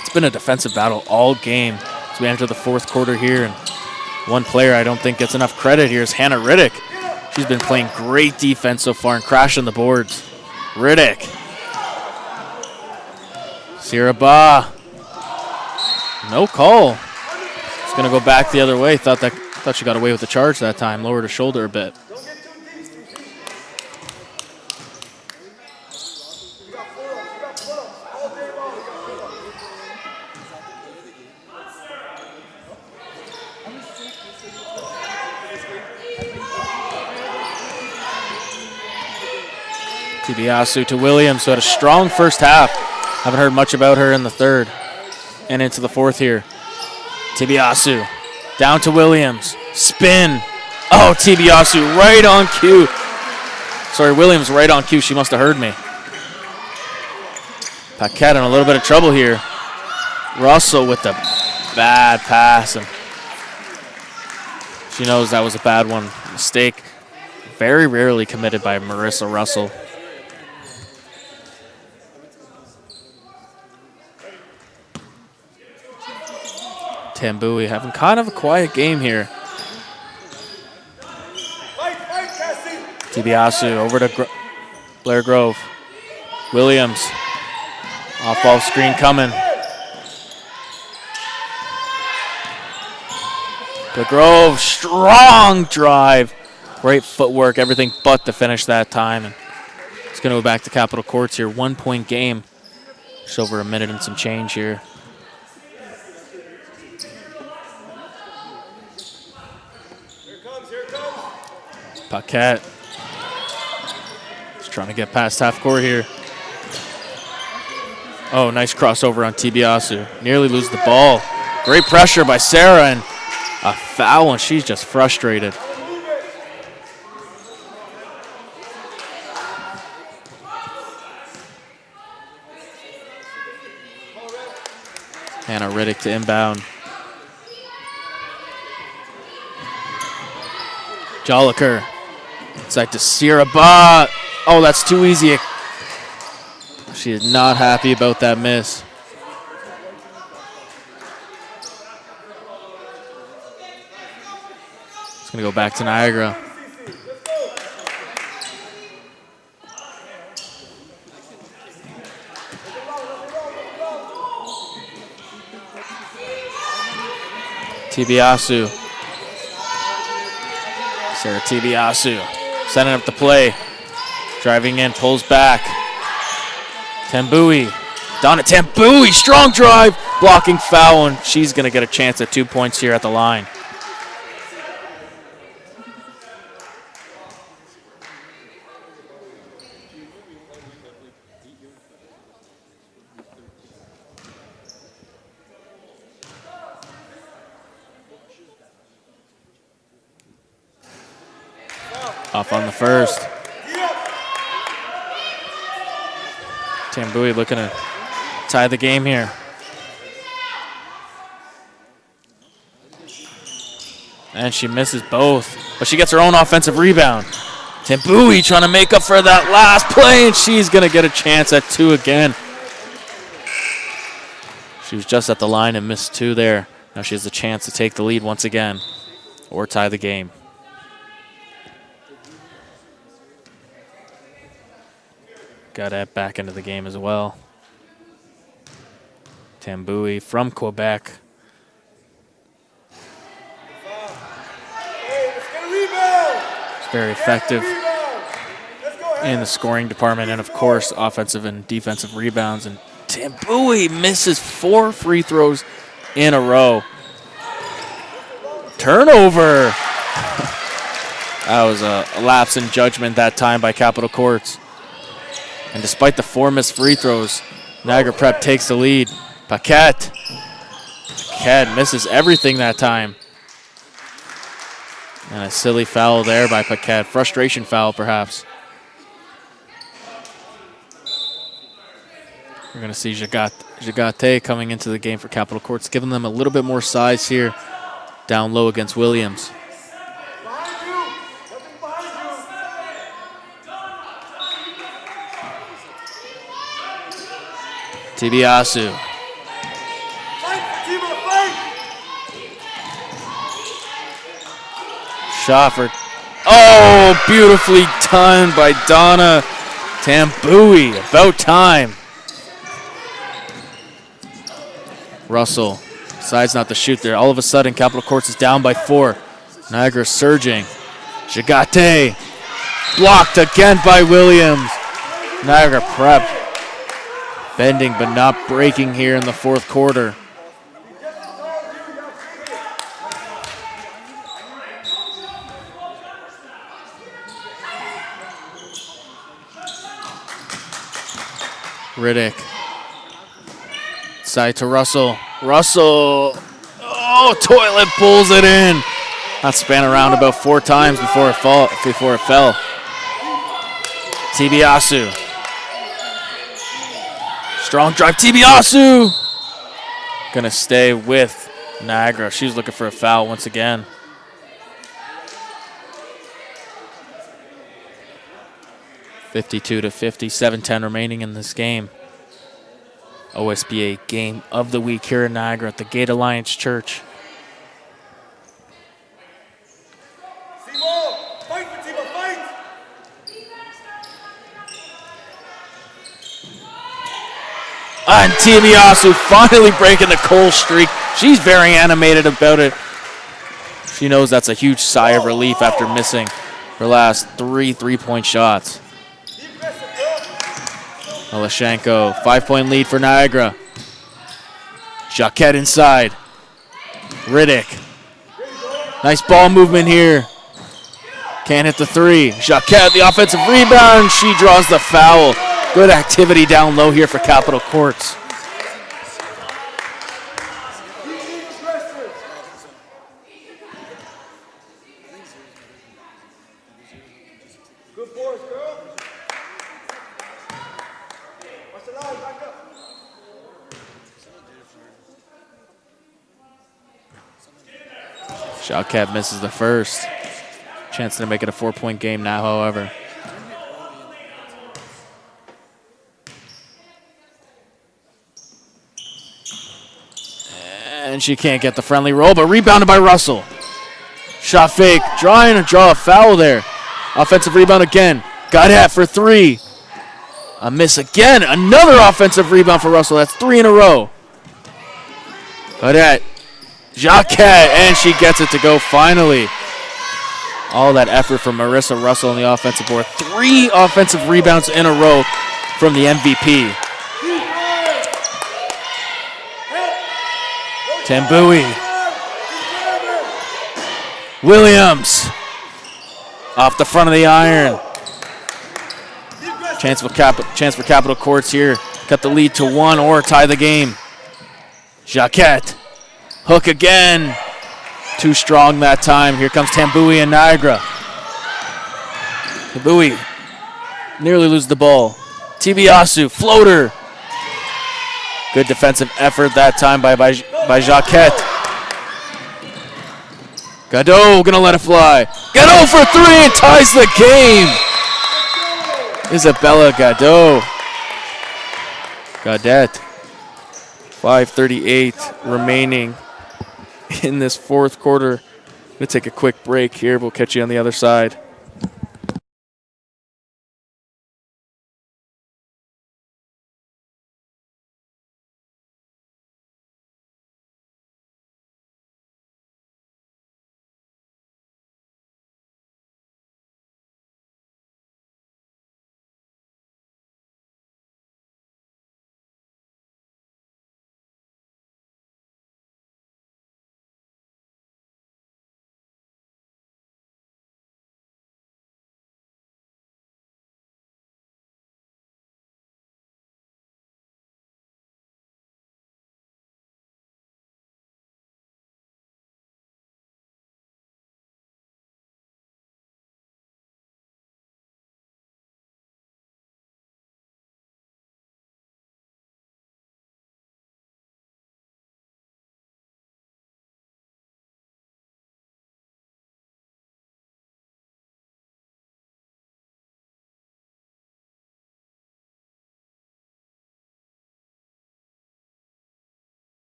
[SPEAKER 1] it's been a defensive battle all game as we enter the fourth quarter here. And one player I don't think gets enough credit here is Hannah Riddick. She's been playing great defense so far and crashing the boards. Riddick. Sierra Ba. No call. It's going to go back the other way. Thought she got away with the charge that time. Lowered her shoulder a bit. Tibiasu to Williams, who had a strong first half. Haven't heard much about her in the third and into the fourth here. Tibiasu down to Williams. Spin. Oh, Tibiasu right on cue. Sorry, Williams right on cue. She must have heard me. Paquette in a little bit of trouble here. Russell with the bad pass. And she knows that was a bad one. Mistake very rarely committed by Marissa Russell. Tambui having kind of a quiet game here. Tibiasu over to Blair Grove. Williams. Off-ball screen coming. Blair Grove, strong drive. Great footwork, everything but to finish that time. And it's going to go back to Capital Courts here. 1-point game. Just over a minute and some change here. Paquette. Just trying to get past half court here. Oh, nice crossover on Tibiasu. Nearly lose the ball. Great pressure by Sarah, and a foul, and she's just frustrated. Hannah Riddick to inbound. Joliker. Inside to Sierra Ba. Oh, that's too easy. She is not happy about that miss. It's going to go back to Niagara. Tibiasu. Sarah Tibiasu setting up the play. Driving in, pulls back. Tambui. Donna Tambui, strong drive. Blocking foul, and she's going to get a chance at 2 points here at the line. Off on the first. Tambui looking to tie the game here. And she misses both, but she gets her own offensive rebound. Tambui trying to make up for that last play, and she's going to get a chance at 2 again. She was just at the line and missed 2 there. Now she has a chance to take the lead once again or tie the game. Got that back into the game as well. Tambui from Quebec. It's very effective in the scoring department and, of course, offensive and defensive rebounds. And Tambui misses 4 free throws in a row. Turnover. That was a lapse in judgment that time by Capital Courts. And despite the 4 missed free throws, Niagara Prep takes the lead. Paquette. Paquette misses everything that time. And a silly foul there by Paquette. Frustration foul, perhaps. We're going to see Jagate coming into the game for Capital Courts, giving them a little bit more size here down low against Williams. Tibiasu.
[SPEAKER 2] Fight, Fatima, fight!
[SPEAKER 1] Shot for. Oh, beautifully done by Donna Tambui. About time. Russell decides not to shoot there. All of a sudden, Capital Courts is down by 4. Niagara surging. Jagate blocked again by Williams. Niagara Prep bending but not breaking here in the fourth quarter. Riddick. Side to Russell. Russell. Oh, Toilet pulls it in. That span around about 4 times before it fell. Tibiasu. Strong drive. Tibiasu. Gonna stay with Niagara. She's looking for a foul once again. (52-50), 7:10 remaining in this game. OSBA game of the week here in Niagara at the Gate Alliance Church.
[SPEAKER 2] Simo, fight, Fatima, fight!
[SPEAKER 1] And Tibiasu finally breaking the cold streak. She's very animated about it. She knows that's a huge sigh of relief after missing her last 3 3-point shots. Malashenko, 5-point lead for Niagara. Jacquette inside. Riddick. Nice ball movement here. Can't hit the 3. Jacquette, the offensive rebound. She draws the foul. Good activity down low here for Capital Courts.
[SPEAKER 2] Good boys, girl. Watch the line, back up.
[SPEAKER 1] Jacquette misses the first. Chance to make it a 4-point game now, however. And she can't get the friendly roll, but rebounded by Russell. Shot fake, trying to draw a foul there. Offensive rebound again. Got at for 3. A miss again. Another offensive rebound for Russell. That's 3 in a row. Got at Jacquette, and she gets it to go finally. All that effort from Marissa Russell on the offensive board. 3 offensive rebounds in a row from the MVP. Tambui. Williams. Off the front of the iron. Chance for Capital Courts here. Cut the lead to 1 or tie the game. Jacquette. Hook again. Too strong that time. Here comes Tambui and Niagara. Tambui nearly loses the ball. Tibiasu, floater. Good defensive effort that time by Jacquette. Godot gonna let it fly. Godot for 3 and ties the game. Isabella Godot. Gaudette. 5:38 remaining in this fourth quarter. Gonna take a quick break here. We'll catch you on the other side.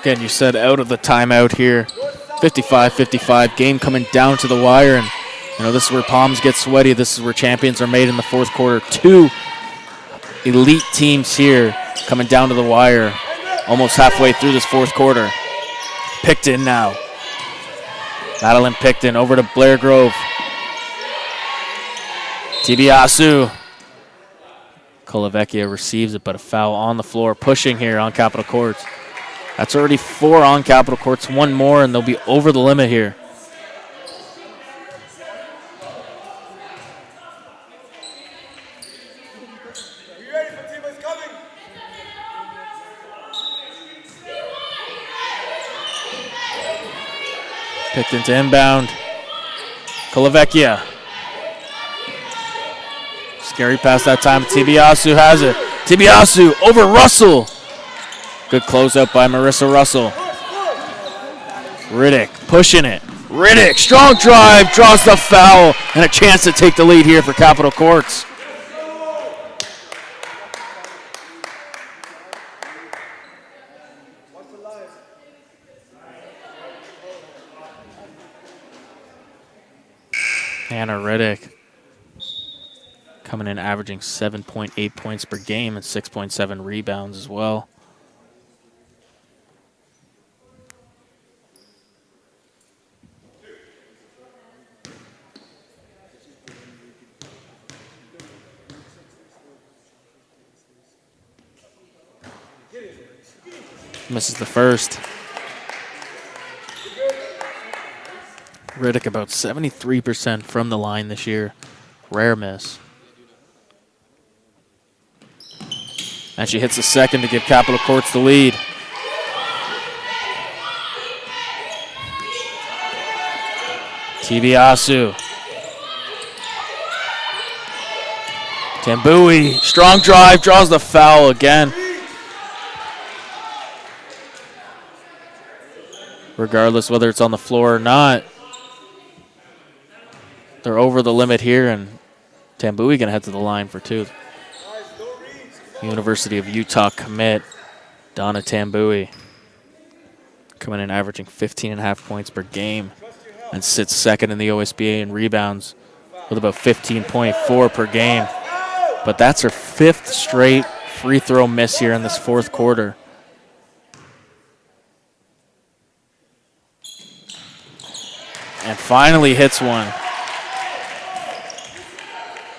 [SPEAKER 1] Again, you said out of the timeout here. 55-55, game coming down to the wire. And, this is where palms get sweaty. This is where champions are made in the fourth quarter. Two elite teams here coming down to the wire almost halfway through this fourth quarter. Picton now. Madeline Picton over to Blair Grove. Tibiasu. Kolovecchia receives it, but a foul on the floor. Pushing here on Capitol Courts. That's already 4 on Capitol Courts. 1 more, and they'll be over the limit here. Picton to inbound. Kolovecchia. Scary pass that time. Tibiasu has it. Tibiasu over Russell. Good closeout by Marissa Russell. Riddick pushing it. Riddick, strong drive, draws the foul, and a chance to take the lead here for Capitol Courts. Hannah Riddick coming in averaging 7.8 points per game and 6.7 rebounds as well. Misses the first. Riddick about 73% from the line this year. Rare miss. And she hits the second to give Capitol Courts the lead. Tibiasu. Tambui, strong drive, draws the foul again. Regardless whether it's on the floor or not, they're over the limit here, and Tambui gonna head to the line for 2. University of Utah commit Donna Tambui coming in averaging 15.5 points per game and sits second in the OSBA in rebounds with about 15.4 per game. But that's her 5th straight free throw miss here in this fourth quarter. And finally hits one.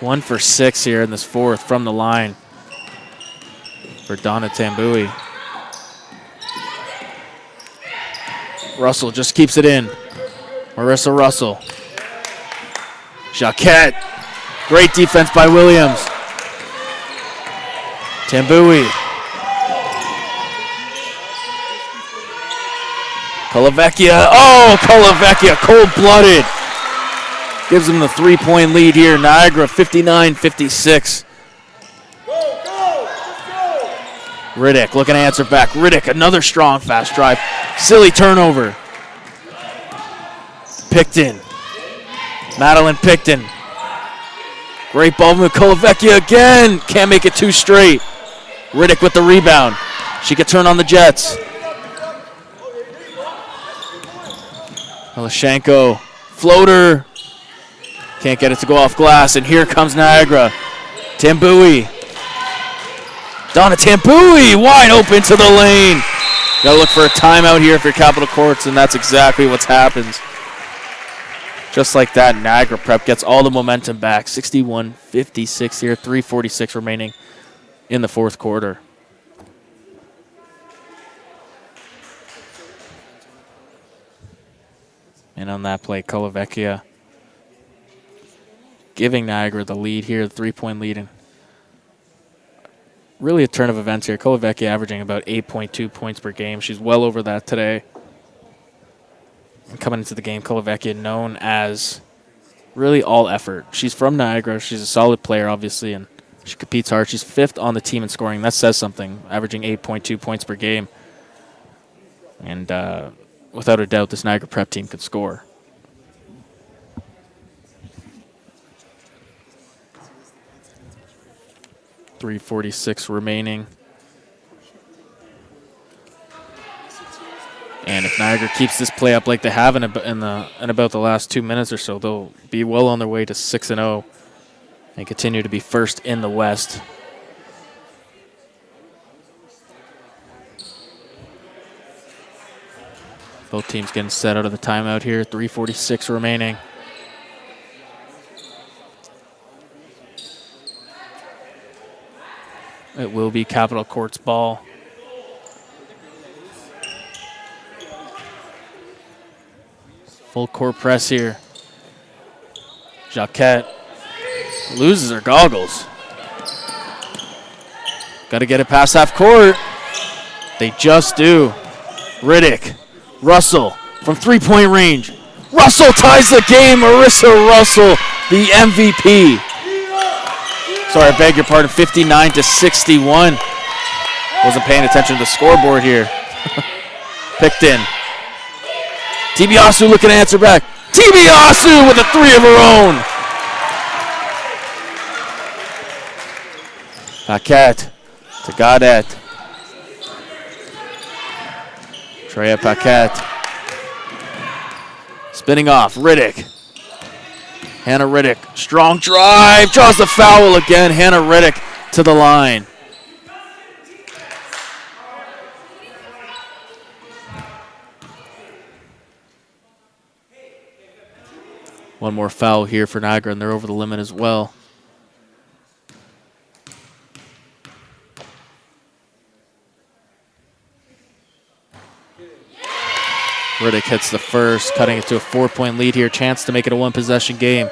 [SPEAKER 1] 1 for 6 here in this fourth from the line for Donna Tambui. Russell just keeps it in. Marissa Russell. Jacquette. Great defense by Williams. Tambui. Kolovecchia. Oh, Kolovecchia, cold-blooded. Gives them the 3-point lead here. Niagara 59-56. Riddick looking to answer back. Riddick, another strong fast drive. Silly turnover. Picton. Madeline Picton. Great ball from Kolovecchia again. Can't make it 2 straight. Riddick with the rebound. She could turn on the Jets. Melashenko. Floater. Can't get it to go off glass. And here comes Niagara. Tambui. Donna Tambui wide open to the lane. Got to look for a timeout here for Capitol Courts, and that's exactly what happens. Just like that, Niagara Prep gets all the momentum back. 61-56 here, 3:46 remaining in the fourth quarter. And on that play, Kolovecchia giving Niagara the lead here, the 3-point lead. And really a turn of events here. Kolovecchia averaging about 8.2 points per game. She's well over that today. And coming into the game, Kolovecchia known as really all effort. She's from Niagara. She's a solid player, obviously, and she competes hard. She's 5th on the team in scoring. That says something, averaging 8.2 points per game. And without a doubt, this Niagara Prep team could score. .346 remaining. Niagara keeps this play up like they have in about the last 2 minutes or so, they'll be well on their way to 6-0 and continue to be first in the West. Both teams getting set out of the timeout here. 3:46 remaining. It will be Capital Court's ball. Full court press here. Jacquette loses her goggles. Got to get it past half court. They just do. Riddick. Russell from three-point range. Russell ties the game. Marissa Russell, the MVP. Sorry, I beg your pardon. 59-61. Wasn't paying attention to the scoreboard here. Picked in. Tibiasu looking to answer back. Tibiasu with a three of her own. Paquette to Gaudette. Treya Paquette. Spinning off. Riddick. Hannah Riddick. Strong drive. Draws the foul again. Hannah Riddick to the line. One more foul here for Niagara, and they're over the limit as well. Riddick hits the first, cutting it to a 4-point lead here. Chance to make it a one-possession game.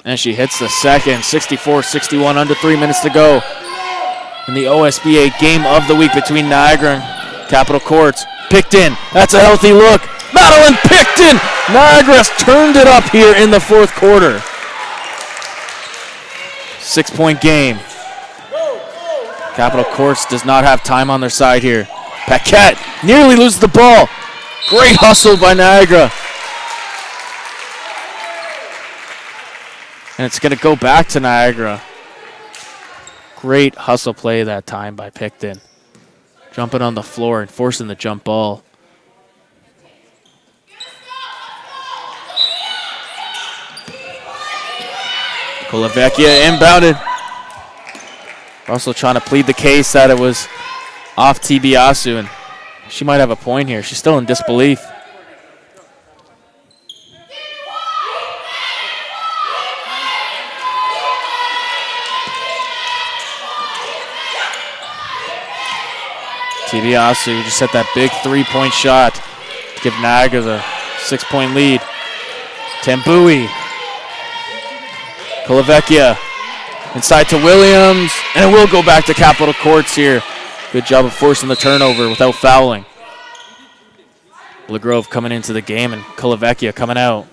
[SPEAKER 1] And she hits the second, 64-61, under 3 minutes to go in the OSBA game of the week between Niagara and Capital Courts. Picton, that's a healthy look. Madeline Picton, Niagara's turned it up here in the fourth quarter. 6-point game. Capital Courts does not have time on their side here. Paquette nearly loses the ball. Great hustle by Niagara. And it's going to go back to Niagara. Great hustle play that time by Picton. Jumping on the floor and forcing the jump ball. Kolovecchia inbounded. Russell trying to plead the case that it was off Tibiasu, and she might have a point here. She's still in disbelief. Tibiasu just hit that big three-point shot to give Niagara the 6-point lead. Tambui. Kolovecchia inside to Williams, and it will go back to Capital Courts here. Good job of forcing the turnover without fouling. LeGrove coming into the game and Kolovecchia coming out.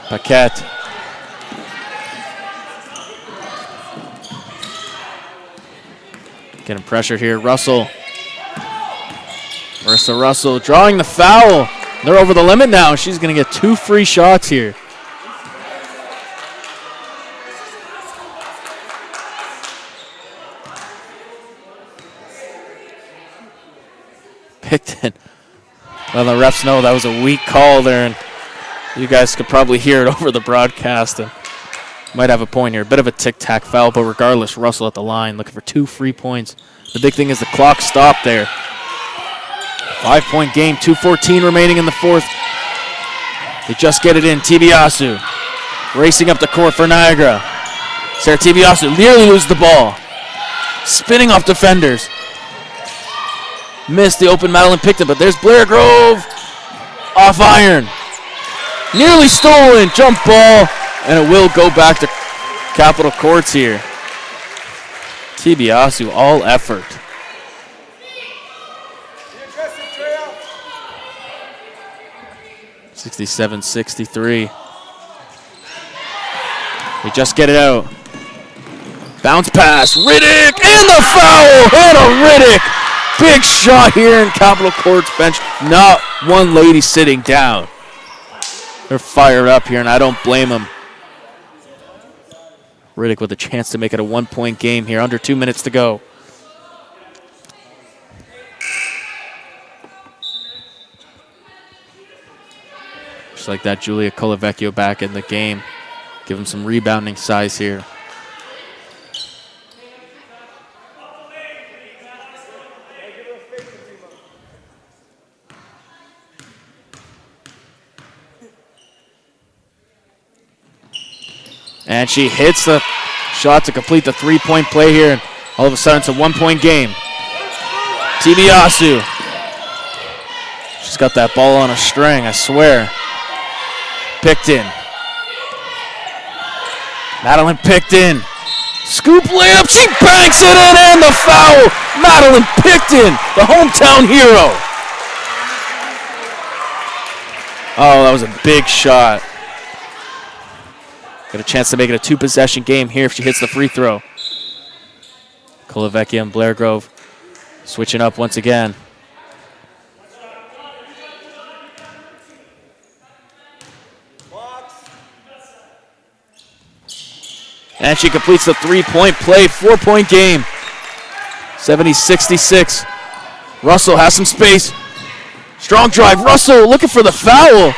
[SPEAKER 1] Paquette. Getting pressure here. Russell. Marissa Russell drawing the foul. They're over the limit now. She's going to get 2 free shots here. Picton. Well, the refs know that was a weak call there, and you guys could probably hear it over the broadcast. And might have a point here. A bit of a tic-tac foul, but regardless, Russell at the line looking for 2 free points. The big thing is the clock stopped there. 5-point game, 2:14 remaining in the fourth. They just get it in. Tibiasu racing up the court for Niagara. Sarah Tibiasu nearly loses the ball. Spinning off defenders. Missed the open Madeline Picton, but there's Blair Grove. Off iron. Nearly stolen. Jump ball. And it will go back to Capital Courts here. Tibiasu all effort. 67-63. They just get it out. Bounce pass. Riddick and the foul. Hannah Riddick Big shot here in Capital Court's bench. Not one lady sitting down. They're fired up here, and I don't blame them. Riddick with a chance to make it a 1-point game here. Under 2 minutes to go. Just like that, Julia Colavecchio back in the game. Give him some rebounding size here. And she hits the shot to complete the 3-point play here. And all of a sudden, it's a 1-point game. Tibiasu. She's got that ball on a string, I swear. Picton. Madeline Picton. Scoop layup. She banks it in and the foul. Madeline Picton, the hometown hero. Oh, that was a big shot. Got a chance to make it a 2-possession game here if she hits the free throw. Colavecchia and Blair Grove switching up once again. And she completes the 3-point play, 4-point game. 70-66. Russell has some space. Strong drive. Russell looking for the foul.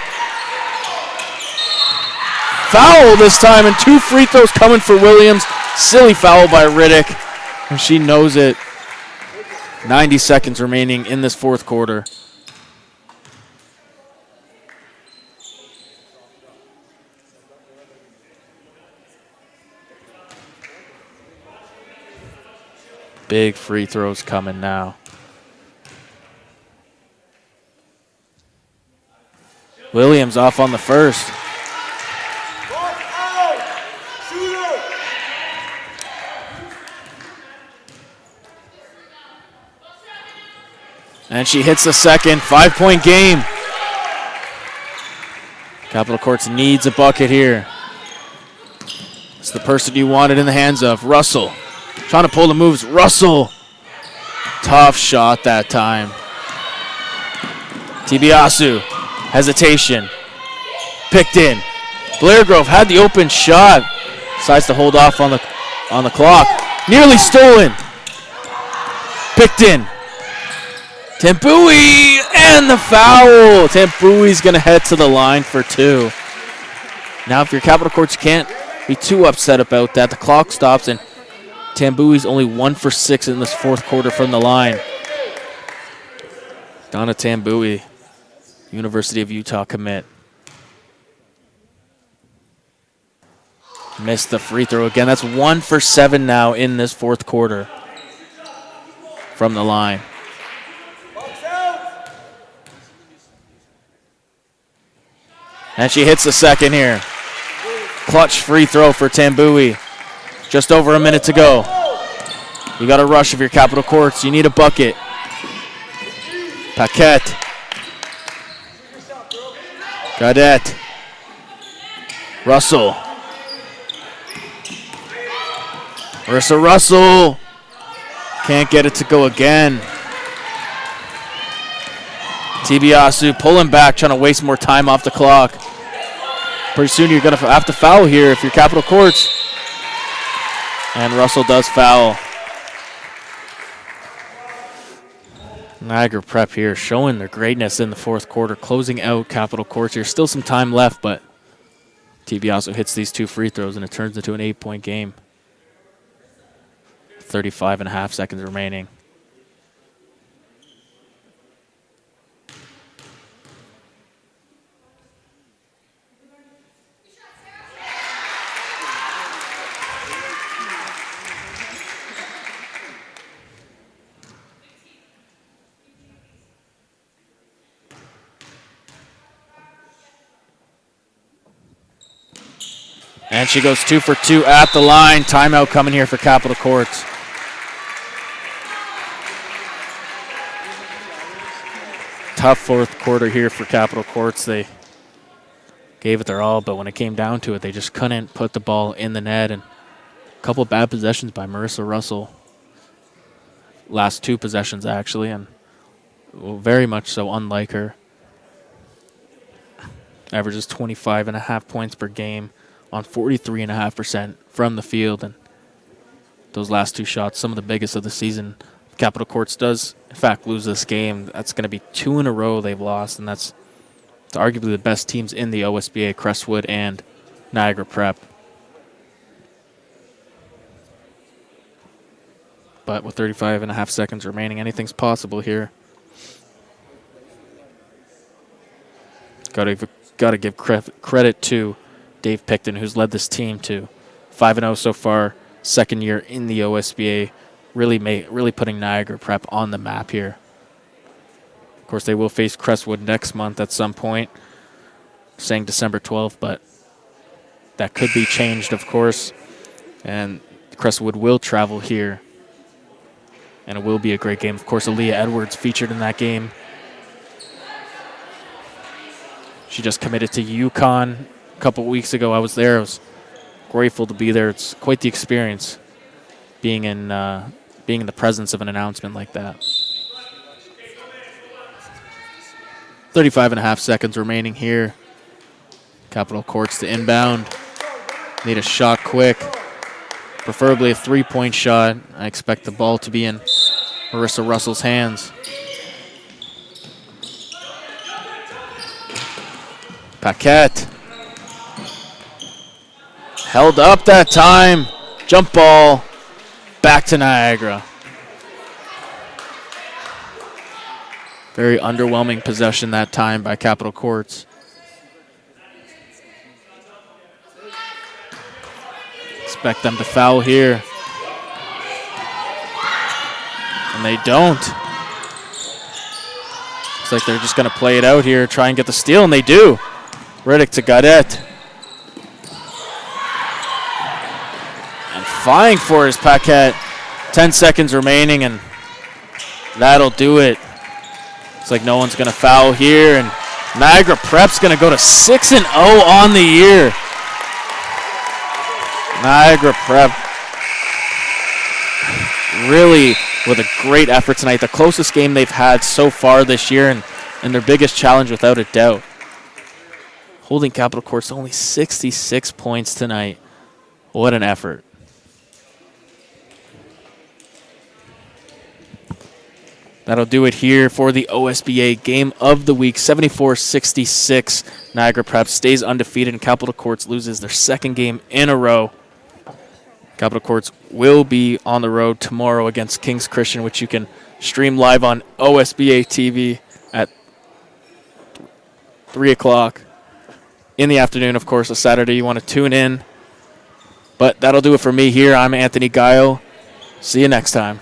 [SPEAKER 1] Foul this time, and 2 free throws coming for Williams. Silly foul by Riddick, and she knows it. 90 seconds remaining in this fourth quarter. Big free throws coming now. Williams off on the first. And she hits the second. 5-point game. Capital Courts needs a bucket here. It's the person you wanted in the hands of. Russell. Trying to pull the moves. Russell. Tough shot that time. Tibiasu. Hesitation. Picked in. Blair Grove had the open shot. Decides to hold off on the clock. Nearly stolen. Picked in. Tambui and the foul. Tambui's going to head to the line for 2. Now, if you're Capital Courts, you can't be too upset about that. The clock stops, and Tambui's only 1 for 6 in this fourth quarter from the line. Donna Tambui, University of Utah commit. Missed the free throw again. That's 1 for 7 now in this fourth quarter from the line. And she hits the second here. Clutch free throw for Tambui. Just over a minute to go. You got to rush if you're Capital Courts. You need a bucket. Paquette. Gaudette. Russell. Marissa Russell. Can't get it to go again. Tibiasu pulling back, trying to waste more time off the clock. Pretty soon you're going to have to foul here if you're Capital Courts. And Russell does foul. Niagara Prep here showing their greatness in the fourth quarter, closing out Capital Courts. There's still some time left, but Tibiasu hits these 2 free throws and it turns into an 8-point game. 35.5 seconds remaining. And she goes 2 for 2 at the line. Timeout coming here for Capital Courts. Tough fourth quarter here for Capital Courts. They gave it their all, but when it came down to it, they just couldn't put the ball in the net. And a couple bad possessions by Marissa Russell. last 2 possessions, actually, and very much so unlike her. Averages 25.5 points per game on 43.5% from the field. And those last 2 shots, some of the biggest of the season. Capital Courts does, in fact, lose this game. That's going to be 2 in a row they've lost, and that's arguably the best teams in the OSBA, Crestwood and Niagara Prep. But with 35.5 seconds remaining, anything's possible here. Got to give credit to Dave Picton, who's led this team to 5-0 so far, second year in the OSBA, really putting Niagara Prep on the map here. Of course, they will face Crestwood next month at some point, saying December 12th, but that could be changed, of course. And Crestwood will travel here, and it will be a great game. Of course, Aaliyah Edwards featured in that game. She just committed to UConn a couple weeks ago. I was there. I was grateful to be there. It's quite the experience being in the presence of an announcement like that. 35.5 seconds remaining here. Capital Courts to inbound. Need a shot quick, preferably a 3-point shot. I expect the ball to be in Marissa Russell's hands. Paquette. Held up that time. Jump ball. Back to Niagara. Very underwhelming possession that time by Capital Courts. Expect them to foul here. And they don't. Looks like they're just going to play it out here, try and get the steal, and they do. Riddick to Gaudette. And vying for his Paquette. 10 seconds remaining, and that'll do it. It's like no one's going to foul here, and Niagara Prep's going to go to 6-0 on the year. Niagara Prep really with a great effort tonight. The closest game they've had so far this year, and their biggest challenge without a doubt. Holding Capital Courts to only 66 points tonight. What an effort. That'll do it here for the OSBA Game of the Week. 74-66. Niagara Prep stays undefeated, and Capital Courts loses their second game in a row. Capital Courts will be on the road tomorrow against King's Christian, which you can stream live on OSBA TV at 3 o'clock in the afternoon. Of course, a Saturday you want to tune in. But that'll do it for me here. I'm Anthony Guile. See you next time.